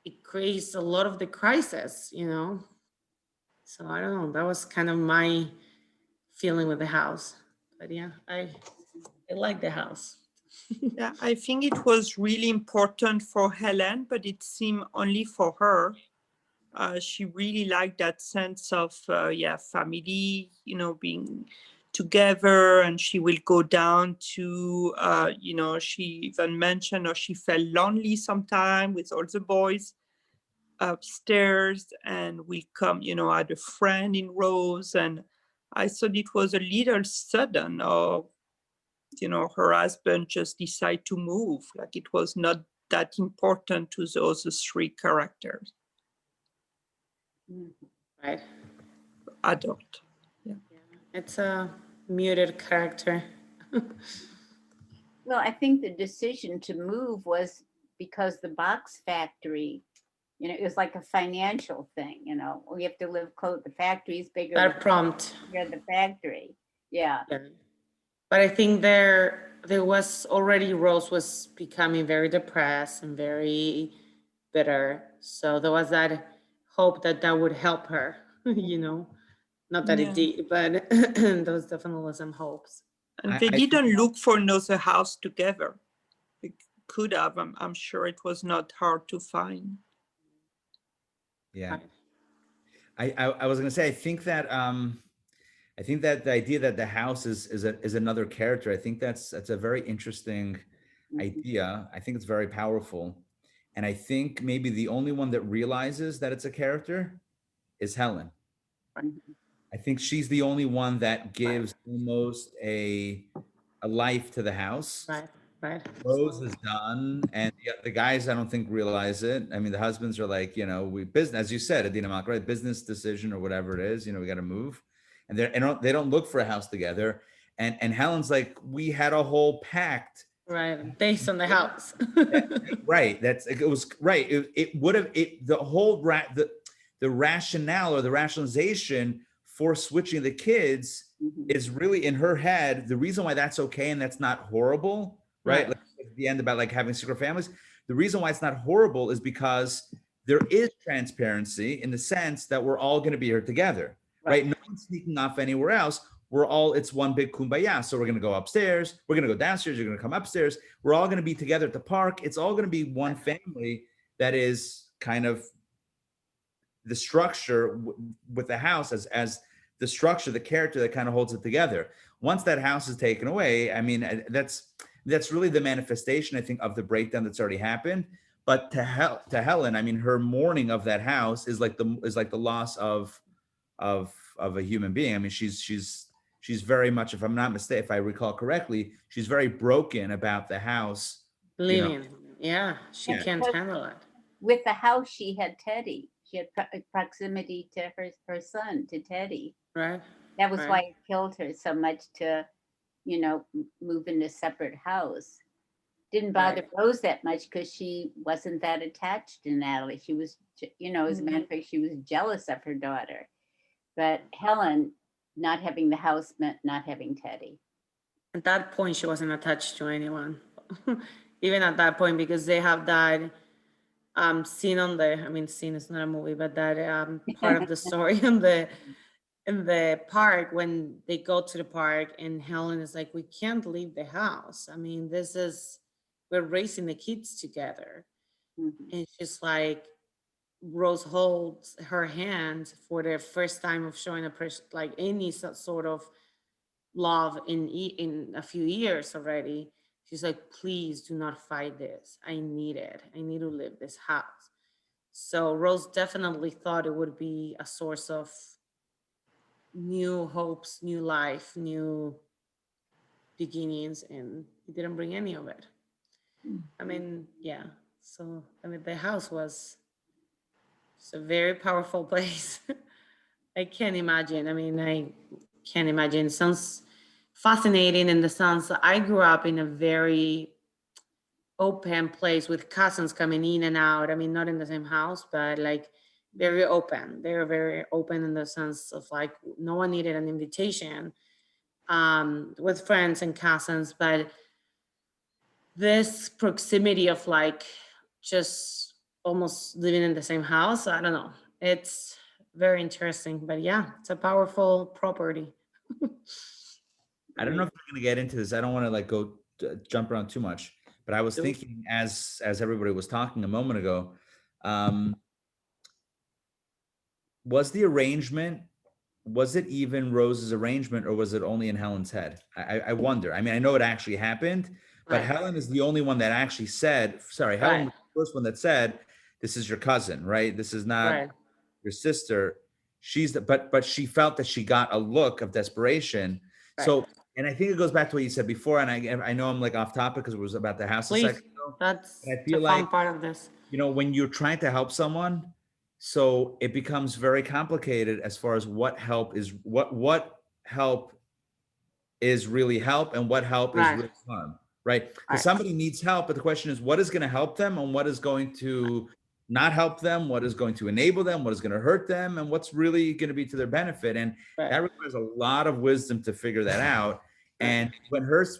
it creates a lot of the crisis, you know? So I don't know, that was kind of my feeling with the house. But yeah, I like the house. Yeah, I think it was really important for Helen, but it seemed only for her. She really liked that sense of, family, you know, being together, and she will go down to, she even mentioned, or she felt lonely sometime with all the boys upstairs, and we come, had a friend in Rose, and I thought it was a little sudden, or, her husband just decided to move, like it was not that important to those three characters. Right. Adult. Yeah. It's a muted character. Well, I think the decision to move was because the box factory, you know, it was like a financial thing, you know, we have to live close, the factory's bigger. That prompt. The factory. Yeah. But I think there was already, Rose was becoming very depressed and very bitter. So there was that hope that would help her, you know, not that it did, but those definitely some hopes. And they didn't look for another house together. They could have, I'm sure it was not hard to find. Yeah. I was going to say, I think that the idea that the house is another character, I think that's a very interesting idea. I think it's very powerful. And I think maybe the only one that realizes that it's a character is Helen. I think she's the only one that gives almost a life to the house. Right. Rose is done, and the guys, I don't think, realize it. I mean, the husbands are like, business, as you said, Adina Malk, right? Business decision or whatever it is, we got to move. And they don't look for a house together. And Helen's like, we had a whole pact. Right, based on the house. Right, it was right. It would have, the rationale or the rationalization for switching the kids is really in her head. The reason why that's okay and that's not horrible, right? Like at the end about like having secret families. The reason why it's not horrible is because there is transparency in the sense that we're all going to be here together, right? No one's sneaking off anywhere else. It's one big kumbaya. So we're going to go upstairs. We're going to go downstairs. You're going to come upstairs. We're all going to be together at the park. It's all going to be one family. That is kind of the structure with the house as the structure, the character that kind of holds it together. Once that house is taken away, I mean, that's really the manifestation, I think, of the breakdown that's already happened. But to Helen, I mean, her mourning of that house is like the loss of a human being. I mean, she's very much, if I'm not mistaken, if I recall correctly, she's very broken about the house. Living, yeah, she Yeah. can't handle it. With the house, she had Teddy. She had proximity to her son, to Teddy. Right. That was Right. why it killed her so much to, move in a separate house. Didn't bother Right. Rose that much because she wasn't that attached to Natalie. She was, as a matter of fact, she was jealous of her daughter. But Helen, not having the house meant not having Teddy. At that point, she wasn't attached to anyone. Even at that point, because they have that scene scene is not a movie, but that part of the story in the park, when they go to the park and Helen is like, we can't leave the house. I mean, we're raising the kids together. Mm-hmm. And she's like, Rose holds her hand for the first time of showing like any sort of love in a few years already. She's like, please do not fight this. I need it. I need to leave this house. So Rose definitely thought it would be a source of new hopes, new life, new beginnings, and it didn't bring any of it. I mean, yeah. So, the house was a very powerful place. I can't imagine. I can't imagine. It sounds fascinating in the sense that I grew up in a very open place with cousins coming in and out. Not in the same house, but like very open. They were very open in the sense of like no one needed an invitation with friends and cousins. But this proximity of like just almost living in the same house, I don't know. It's very interesting, but yeah, it's a powerful property. I don't know if we're going to get into this. I don't want to like go jump around too much, but I was Nope. thinking as everybody was talking a moment ago, was the arrangement, was it even Rose's arrangement or was it only in Helen's head? I wonder. I know it actually happened, but Right. Helen is the only one that actually said, sorry, Helen Right. was the first one that said, this is your cousin, right? This is not Right. your sister. But she felt that she got a look of desperation. Right. So, and I think it goes back to what you said before, and I know I'm like off topic because it was about the house a Please, second ago. that's But I the feel fun like, part of this. when you're trying to help someone, so it becomes very complicated as far as what help is really help and what help is Right. really harm, right? Because Right. somebody needs help, but the question is what is going to help them and what is going to not help them, what is going to enable them, what is going to hurt them, and what's really going to be to their benefit. And Right. that requires a lot of wisdom to figure that out. And when Rose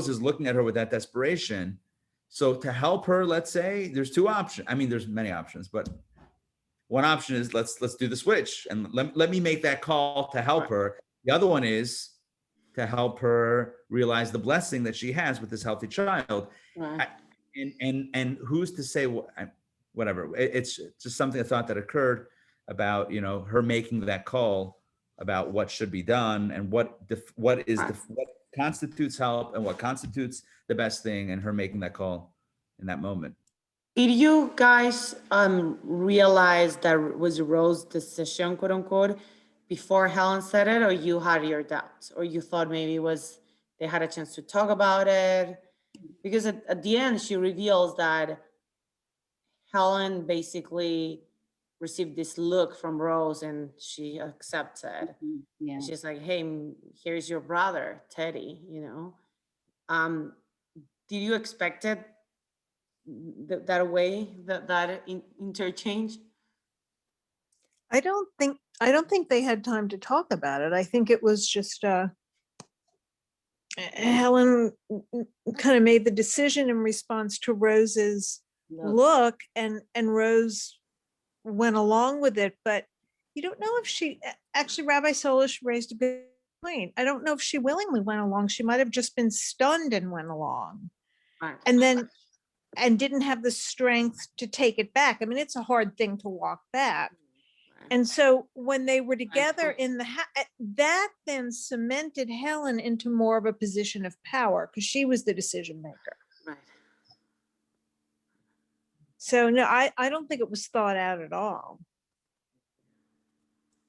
is looking at her with that desperation, so to help her, let's say there's two options. There's many options, but one option is let's do the switch and let me make that call to help her. The other one is to help her realize the blessing that she has with this healthy child. Right. And who's to say whatever? It's just something, a thought that occurred about her making that call about what should be done and what constitutes help and what constitutes the best thing, and her making that call in that moment. Did you guys realize that was Rose's decision, quote unquote, before Helen said it, or you had your doubts, or you thought maybe it was they had a chance to talk about it? Because at the end, she reveals that Helen basically received this look from Rose and she accepts it. Mm-hmm. Yeah. She's like, hey, here's your brother, Teddy, Did you expect it that way, that interchange? I don't think they had time to talk about it. I think it was just Helen kind of made the decision in response to Rose's look, and Rose went along with it. But you don't know if she actually, Rabbi Solish raised a good point. I don't know if she willingly went along. She might have just been stunned and went along. Right. And didn't have the strength to take it back. It's a hard thing to walk back. And so when they were together in the that then cemented Helen into more of a position of power because she was the decision maker. Right. So no, I don't think it was thought out at all.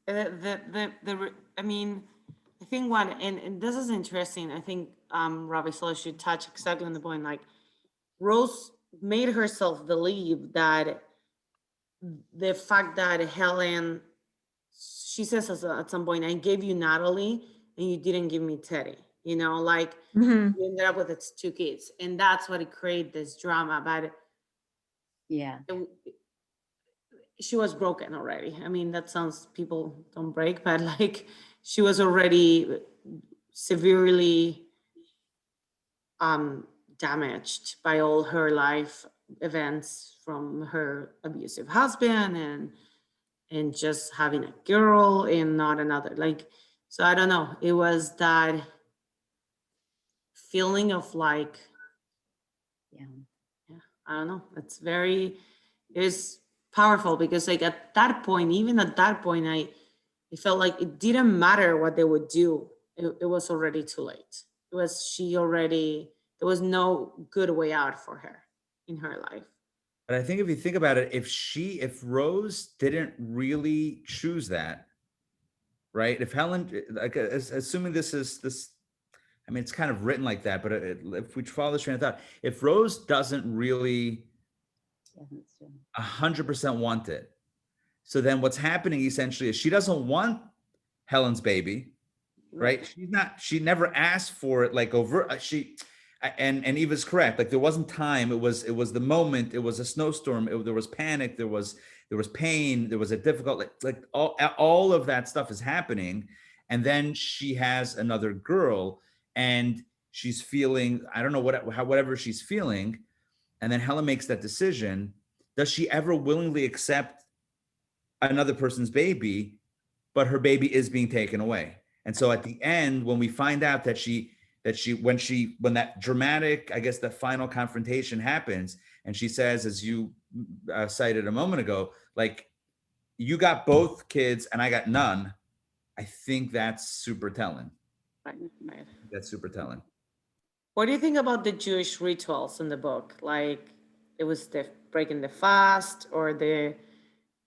I mean, I think one, and this is interesting. I think Rabbi Sola should touch exactly on the point. Like Rose made herself believe that the fact that Helen, she says at some point, I gave you Natalie and you didn't give me Teddy. You know, like you ended up with its 2 kids, and that's what it created this drama. But Yeah. She was broken already. I mean, that sounds, people don't break, but like she was already severely damaged by all her life events from her abusive husband and just having a girl and not another. Like, so I don't know. It was that feeling of like, yeah, I don't know. It's powerful because like at that point, even at that point, I felt like it didn't matter what they would do. It was already too late. There was no good way out for her in her life. But I think if you think about it, if Rose didn't really choose that, right? If Helen, like, assuming this, I mean, it's kind of written like that, but if we follow this train of thought, if Rose doesn't really 100% want it, so then what's happening essentially is she doesn't want Helen's baby, right? She never asked for it, like over, and Eva's correct. Like there wasn't time. It was the moment. It was a snowstorm. There was panic. There was pain. There was a difficult, like all of that stuff is happening. And then she has another girl and she's feeling, I don't know whatever she's feeling. And then Helen makes that decision. Does she ever willingly accept another person's baby, but her baby is being taken away? And so at the end, when we find out that when that dramatic, I guess the final confrontation happens, and she says, as you cited a moment ago, like, you got both kids and I got none. I think that's super telling. Right. That's super telling. What do you think about the Jewish rituals in the book? Like it was the breaking the fast or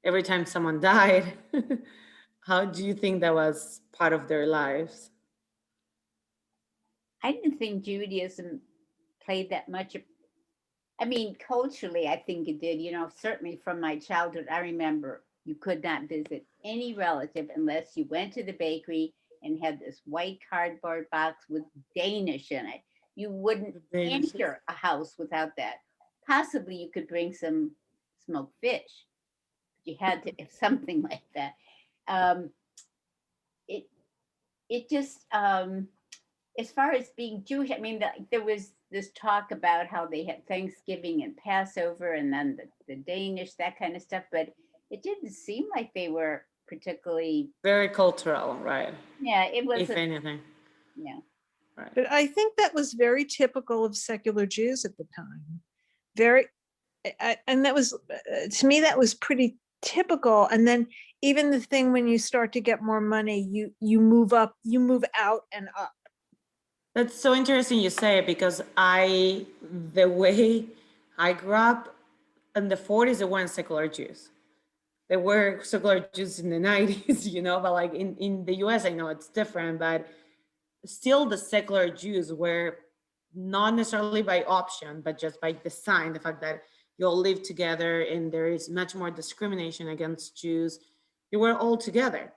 every time someone died. How do you think that was part of their lives? I didn't think Judaism played that much. I mean, culturally, I think it did. You know, certainly from my childhood, I remember you could not visit any relative unless you went to the bakery and had this white cardboard box with Danish in it. You wouldn't enter a house without that. Possibly you could bring some smoked fish. You had to have something like that. It just, as far as being Jewish, I mean, there was this talk about how they had Thanksgiving and Passover and then the Danish, that kind of stuff, but it didn't seem like they were particularly... Very cultural, right? Yeah, it was... If anything. Yeah. Right. But I think that was very typical of secular Jews at the time. And that was, to me, that was pretty typical. And then even the thing when you start to get more money, you move up, you move out and up. That's so interesting you say it, because the way I grew up in the 40s, there weren't secular Jews. There were secular Jews in the 90s, you know, but like in the US, I know it's different, but still the secular Jews were not necessarily by option, but just by design, the fact that you all live together and there is much more discrimination against Jews. You were all together.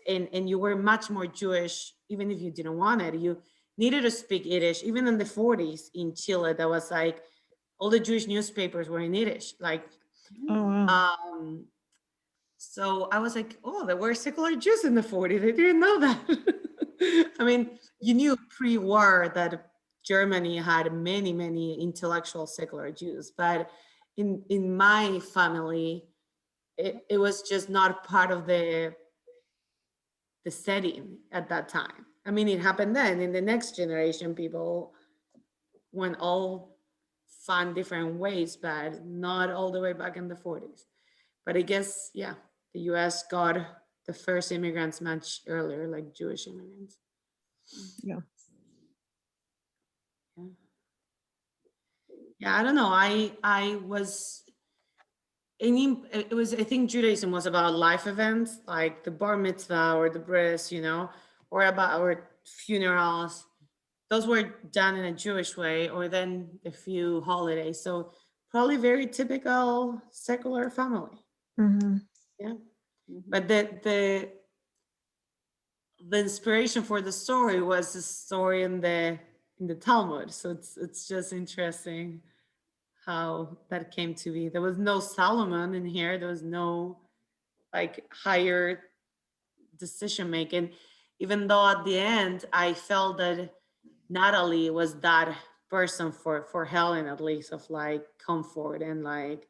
And you were much more Jewish, even if you didn't want it. You needed to speak Yiddish. Even in the 40s in Chile, that was like all the Jewish newspapers were in Yiddish. Like, so I was like, oh, there were secular Jews in the 40s. I didn't know that. I mean, you knew pre-war that Germany had many, many intellectual secular Jews, but in my family, it was just not part of the setting at that time. I mean, it happened then. In the next generation, people went all fun different ways, but not all the way back in the 40s. But I guess, yeah, the US got the first immigrants much earlier, like Jewish immigrants. Yeah. Yeah, I don't know. I was, it was, I think Judaism was about life events, like the bar mitzvah or the bris, you know, or about our funerals. Those were done in a Jewish way, or then a few holidays. So probably very typical secular family. Mhm. Yeah. But the inspiration for the story was the story in the Talmud. So it's just interesting how that came to be. There was no Solomon in here. There was no like higher decision making, even though at the end I felt that Natalie was that person for Helen, at least, of like comfort and like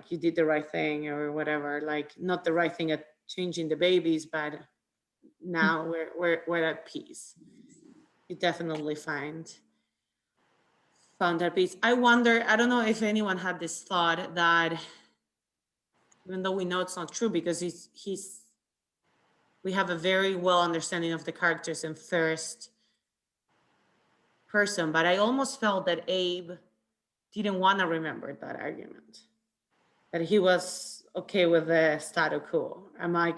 you did the right thing or whatever, like not the right thing at changing the babies, but now we're at peace. You definitely found that peace. I wonder, I don't know if anyone had this thought that, even though we know it's not true because we have a very well understanding of the characters in first person, but I almost felt that Abe didn't want to remember that argument, that he was okay with the status quo. I'm like,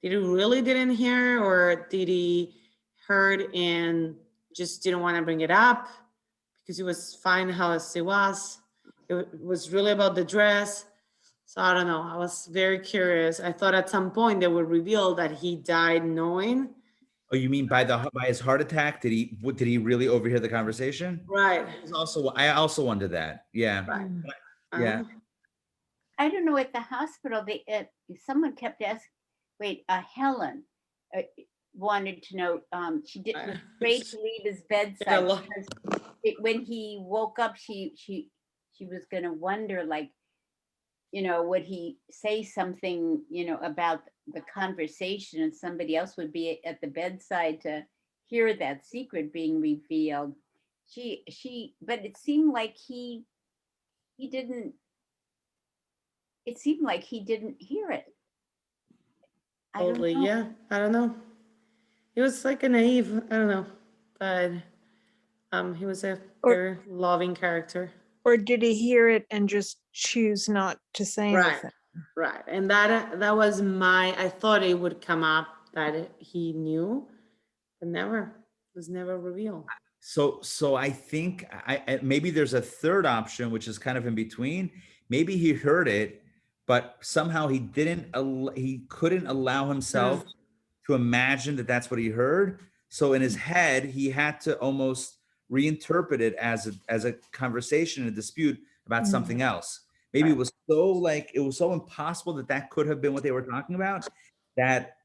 did he really didn't hear, or did he heard and just didn't want to bring it up because he was fine how it was? It was really about the dress. So I don't know. I was very curious. I thought at some point they would reveal that he died knowing. Oh, you mean by his heart attack? Did he really overhear the conversation? Right. I also wondered that. Yeah. Right. Yeah. I don't know, at the hospital, someone kept asking, wait, Helen wanted to know, she was afraid to leave his bedside because when he woke up, she was going to wonder, like, you know, would he say something, you know, about the conversation, and somebody else would be at the bedside to hear that secret being revealed. But it seemed like he didn't. It seemed like he didn't hear it. Totally, yeah. I don't know. He was like a naive, I don't know, but he was a very loving character. Or did he hear it and just choose not to say anything? Right. And that was I thought it would come up that he knew, but was never revealed. So I think maybe there's a third option, which is kind of in between. Maybe he heard it, but somehow he couldn't allow himself to imagine that that's what he heard. So in his head, he had to almost reinterpret it as a conversation, a dispute about something else. Maybe it was so impossible that could have been what they were talking about, that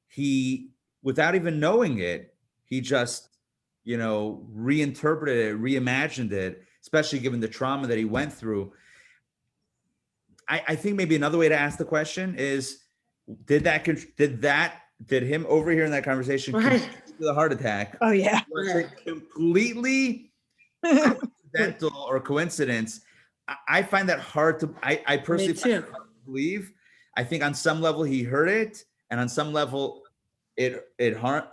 he, without even knowing it, he just, you know, reinterpreted it, reimagined it, especially given the trauma that he went through. I think maybe another way to ask the question is, did him overhearing that conversation contribute to the heart attack? Oh yeah. Was it completely coincidental or coincidence? I find that hard to, I personally find it hard to believe. I think on some level he heard it, and on some level it harmed.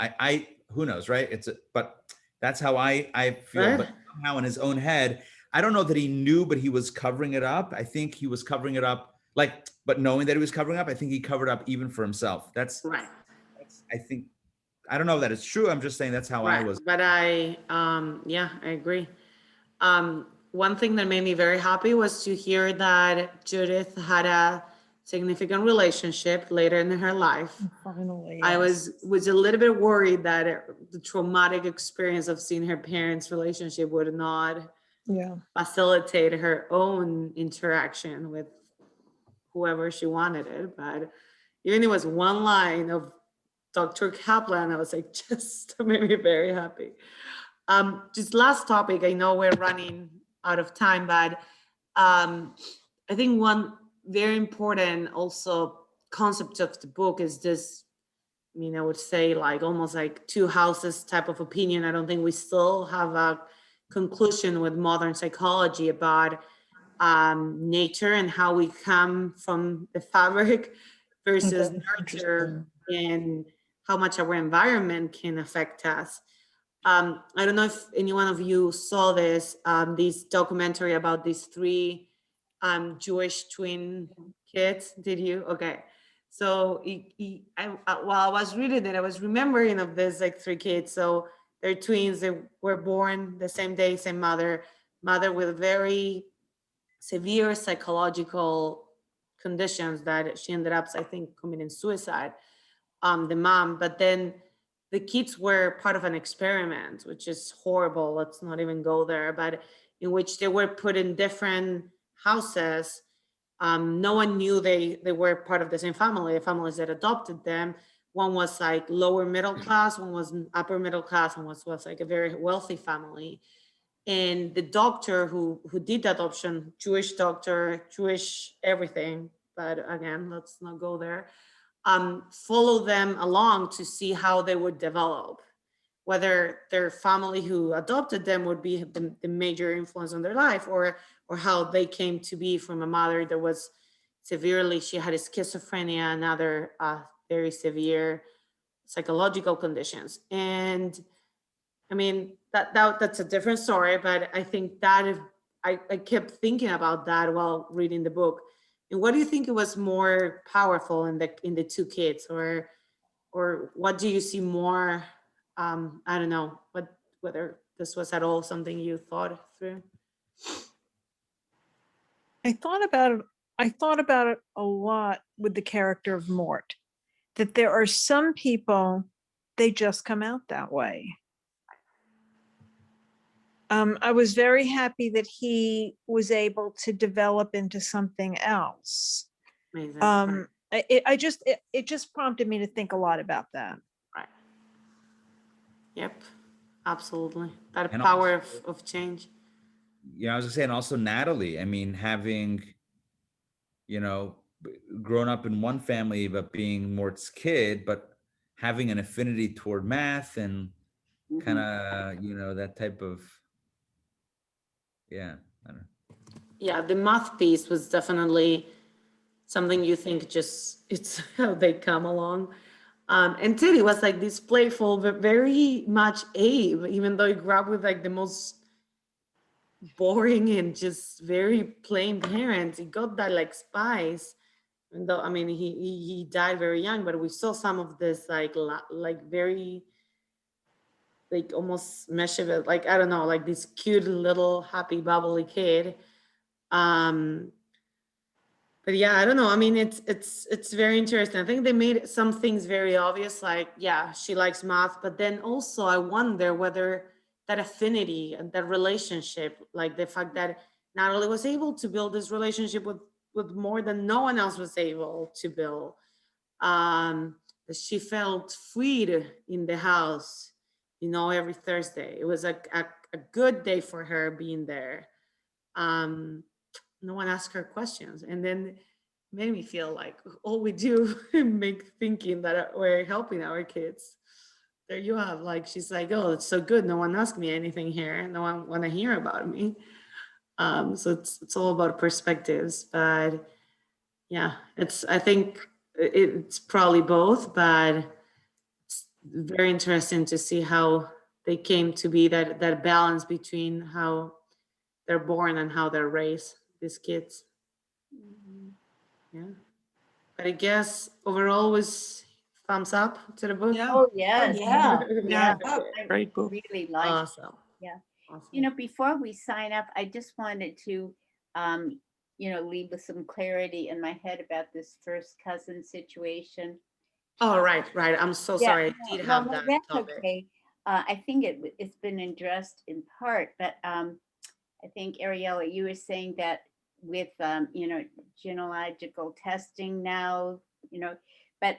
Who knows, right? But that's how I feel. Right. But somehow in his own head, I don't know that he knew, but he was covering it up. I think he was covering it up, but knowing that he was covering up, I think he covered up even for himself. That's right. I think, I don't know that it's true. I'm just saying that's how I was. But I agree. One thing that made me very happy was to hear that Judith had a significant relationship later in her life. Finally, yes. I was a little bit worried that the traumatic experience of seeing her parents' relationship would not facilitate her own interaction with whoever she wanted it. But even it was one line of Dr. Kaplan, I was like, just made me very happy. Just last topic, I know we're running out of time, but I think one very important also concept of the book is this, I mean, I would say like almost like two houses type of opinion. I don't think we still have a conclusion with modern psychology about nature and how we come from the fabric versus nurture, and how much our environment can affect us. I don't know if any one of you saw this documentary about these three Jewish twin kids. Did you? Okay. So while I was reading it, I was remembering of this like three kids. So they're twins. They were born the same day, same mother with very severe psychological conditions that she ended up, I think, committing suicide, the mom. But then the kids were part of an experiment, which is horrible. Let's not even go there. But in which they were put in different houses. No one knew they were part of the same family, the families that adopted them. One was like lower middle class, one was upper middle class, and was like a very wealthy family. And the doctor who did the adoption, Jewish doctor, Jewish everything, but again, let's not go there, follow them along to see how they would develop, whether their family who adopted them would be the major influence on their life, or how they came to be from a mother that was severely, she had a schizophrenia and other very severe psychological conditions. And I mean, that's a different story, but I think that I kept thinking about that while reading the book. And what do you think it was more powerful in the two kids, or what do you see more? I don't know whether this was at all something you thought through. I thought about it a lot with the character of Mort, that there are some people, they just come out that way. I was very happy that he was able to develop into something else. Amazing. It just prompted me to think a lot about that. Right. Yep. Absolutely. That And power also, of change. Yeah, I was gonna say, and also Natalie. I mean, having, grown up in one family, but being Mort's kid, but having an affinity toward math and kind of, that type of, yeah, I don't know. Yeah, the math piece was definitely something you think just it's how they come along. And Teddy was like this playful, but very much Abe, even though he grew up with like the most boring and just very plain parents. He got that like spice. And though, I mean, he died very young, but we saw some of this like very like almost mischievous, like I don't know, like this cute little happy bubbly kid. But yeah, I don't know. I mean, it's very interesting. I think they made some things very obvious, like yeah, she likes math, but then also I wonder whether that affinity and that relationship, like the fact that Natalie was able to build this relationship with more than no one else was able to build. That she felt freed in the house, every Thursday. It was a good day for her being there. No one asked her questions, and then made me feel like all we do make thinking that we're helping our kids. There you have, like, she's like, oh, it's so good, no one asked me anything here, no one want to hear about me. So it's all about perspectives, but yeah, I think it's probably both, but it's very interesting to see how they came to be, that balance between how they're born and how they're raised, these kids. Yeah, but I guess overall was thumbs up to the book. Yeah. Oh, yes. Yeah. I Great book. really liked it. Awesome. Yeah. Awesome. Before we sign up, I just wanted to, leave with some clarity in my head about this first cousin situation. Oh, right. I'm so sorry. I did have that that's topic. okay. I think it's been addressed in part, but I think Ariela, you were saying that with genealogical testing now, but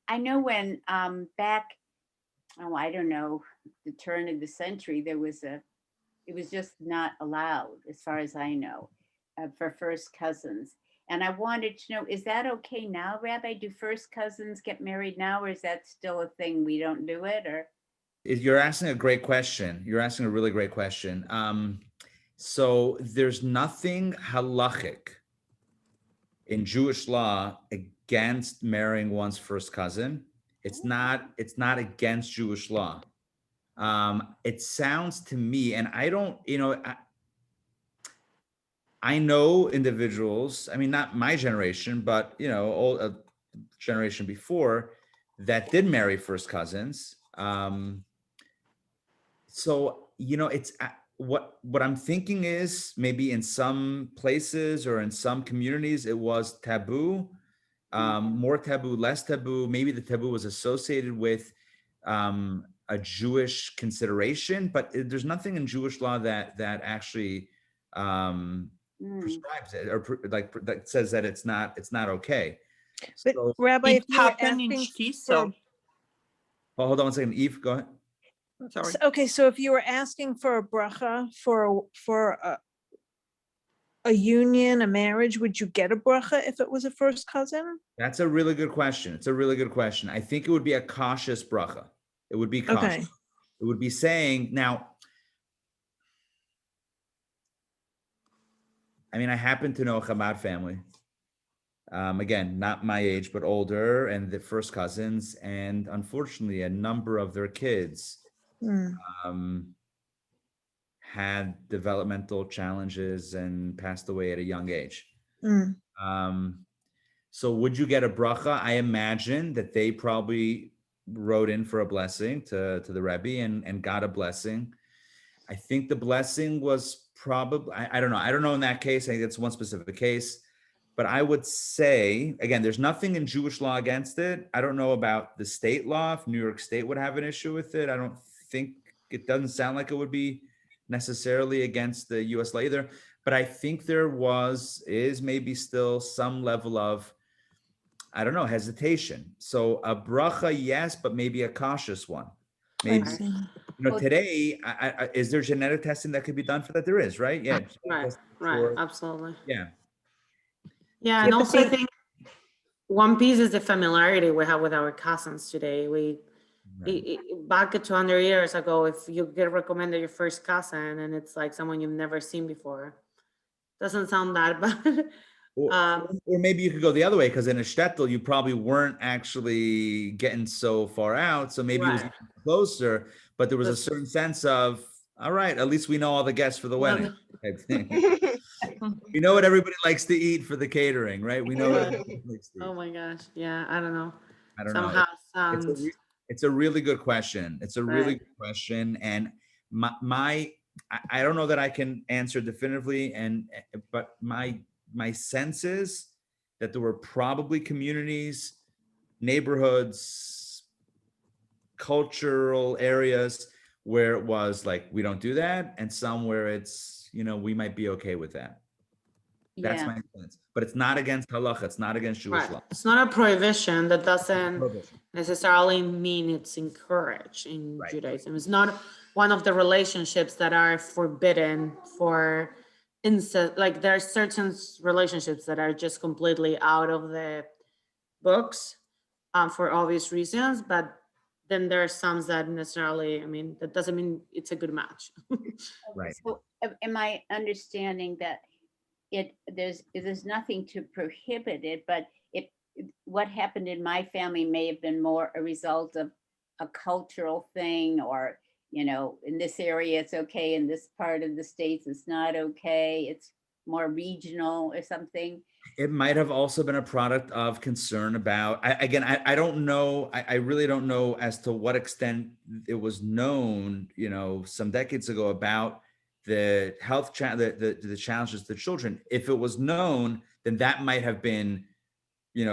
I know when back, I don't know, the turn of the century, it was just not allowed, as far as I know, for first cousins. And I wanted to know, is that okay now, Rabbi? Do first cousins get married now, or is that still a thing? We don't do it, or? You're asking a great question. You're asking a really great question. So there's nothing halachic in Jewish law against marrying one's first cousin. It's not against Jewish law. It sounds to me, and I don't, I know individuals, I mean, not my generation, but, a generation before that did marry first cousins. So, it's what I'm thinking is maybe in some places or in some communities, it was taboo, more taboo, less taboo. Maybe the taboo was associated with a Jewish consideration, but there's nothing in Jewish law that actually prescribes it or that says that it's not okay. But So, Rabbi, It if you were happened in asking Shtiso. oh, hold on one second. Eve, go ahead. Sorry. okay, so if you were asking for a bracha for a union, a marriage, would you get a bracha if it was a first cousin? That's a really good question. It's a really good question. I think it would be a cautious bracha. It would be cautious. Okay. It would be saying, now, I mean, I happen to know a Chabad family. Again, not my age, but older, and the first cousins. And unfortunately, a number of their kids had developmental challenges and passed away at a young age. So would you get a bracha? I imagine that they probably wrote in for a blessing to the Rebbe and got a blessing. I think the blessing was probably, I don't know. I don't know in that case. I think that's one specific case. But I would say, again, there's nothing in Jewish law against it. I don't know about the state law, if New York State would have an issue with it. I don't think, it doesn't sound like it would be necessarily against the US law either. But I think there is maybe still some level of, I don't know, hesitation. So a bracha, yes, but maybe a cautious one. Maybe, today, is there genetic testing that could be done for that? There is, right? Yeah. Right, absolutely. Yeah. Yeah, and also I think one piece is the familiarity we have with our cousins today. Back 200 years ago, if you get recommended your first cousin and it's like someone you've never seen before, doesn't sound that bad. Or maybe you could go the other way, because in a shtetl, you probably weren't actually getting so far out. So maybe it was closer, but there was a certain sense of, all right, at least we know all the guests for the wedding type thing. We know what everybody likes to eat for the catering, right? We know what everybody likes to eat. Oh my gosh. Yeah, I don't know. I don't Somehow know. It's a really good question. It's a really good question. And I don't know that I can answer definitively, but my sense is that there were probably communities, neighborhoods, cultural areas where it was like, we don't do that, and some where it's, we might be okay with that. That's my sense. But it's not against halacha. It's not against Jewish law. It's not a prohibition. That doesn't necessarily mean it's encouraged in Judaism. It's not one of the relationships that are forbidden for incest. Like there are certain relationships that are just completely out of the books for obvious reasons, but then there are some that necessarily, that doesn't mean it's a good match. Right. So am I understanding that there's nothing to prohibit it, but what happened in my family may have been more a result of a cultural thing, or in this area it's okay, in this part of the States it's not okay, it's more regional or something? It might have also been a product of concern about, I don't know, I really don't know as to what extent it was known, some decades ago about the health the challenges to children. If it was known, then that might have been,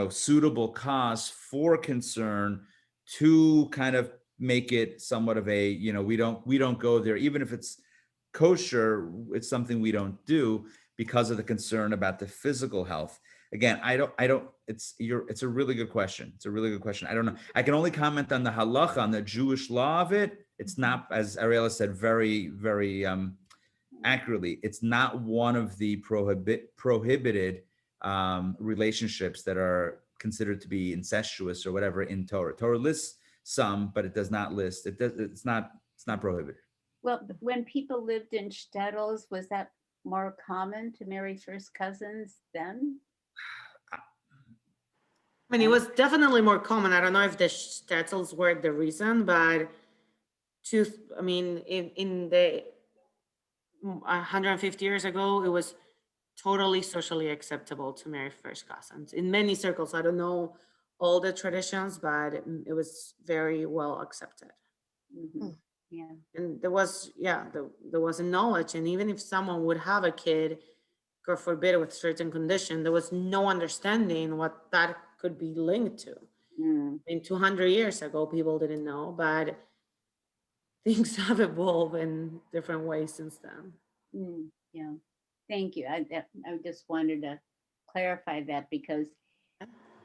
suitable cause for concern to kind of make it somewhat of a, we don't go there, even if it's kosher, it's something we don't do because of the concern about the physical health. Again, it's a really good question. It's a really good question. I don't know. I can only comment on the halacha, on the Jewish law of it. It's not, as Ariela said, very, very accurately, it's not one of the prohibited relationships that are considered to be incestuous or whatever in Torah. Torah lists some, but it does not list. It's not prohibited. Well, when people lived in shtetls, was that more common to marry first cousins then? I mean, it was definitely more common. I don't know if the shtetls were the reason, but I mean, in the 150 years ago, it was totally socially acceptable to marry first cousins in many circles. I don't know all the traditions, but it was very well accepted. Mhm. Yeah. And there was a knowledge, and even if someone would have a kid, God forbid, with certain condition, there was no understanding what that could be linked to. Mm. In 200 years ago, people didn't know, but things have evolved in different ways since then. Yeah, thank you. I just wanted to clarify that because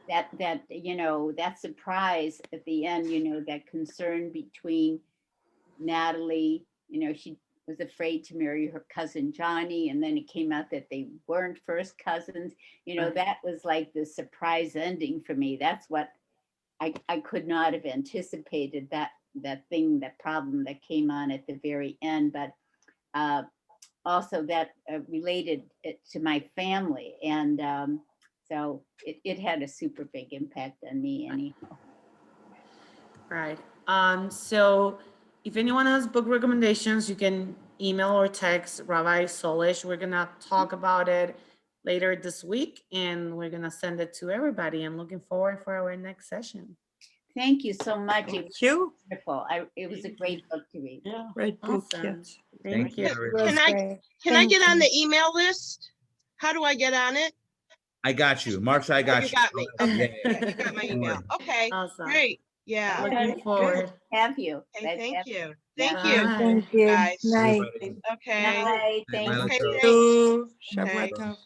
that that surprise at the end, that concern between Natalie, she was afraid to marry her cousin Johnny, and then it came out that they weren't first cousins. That was like the surprise ending for me. That's what I could not have anticipated, that problem that came on at the very end. But also that related it to my family, and so it had a super big impact on me anyhow. Right. So if anyone has book recommendations, you can email or text Rabbi Solish. We're gonna talk about it later this week, and we're gonna send it to everybody. I'm looking forward for our next session. Thank you so much. It was Thank you. wonderful. It was a great book to read. Yeah. Great book, Awesome. yes. Thank you. Ariela. Can I get on the email list? How do I get on it? I got you, Marsha. I got You you. got me. Okay, Yeah, you got my Don't email. worry. Okay, Awesome. great. Yeah. Looking forward. Have you? Okay, thank Have you. Yeah. Thank you, Bye. Thank you. guys. Night. Everybody. Okay. Bye. Thank Bye. you. Okay, So, Okay. Shabbat Tov.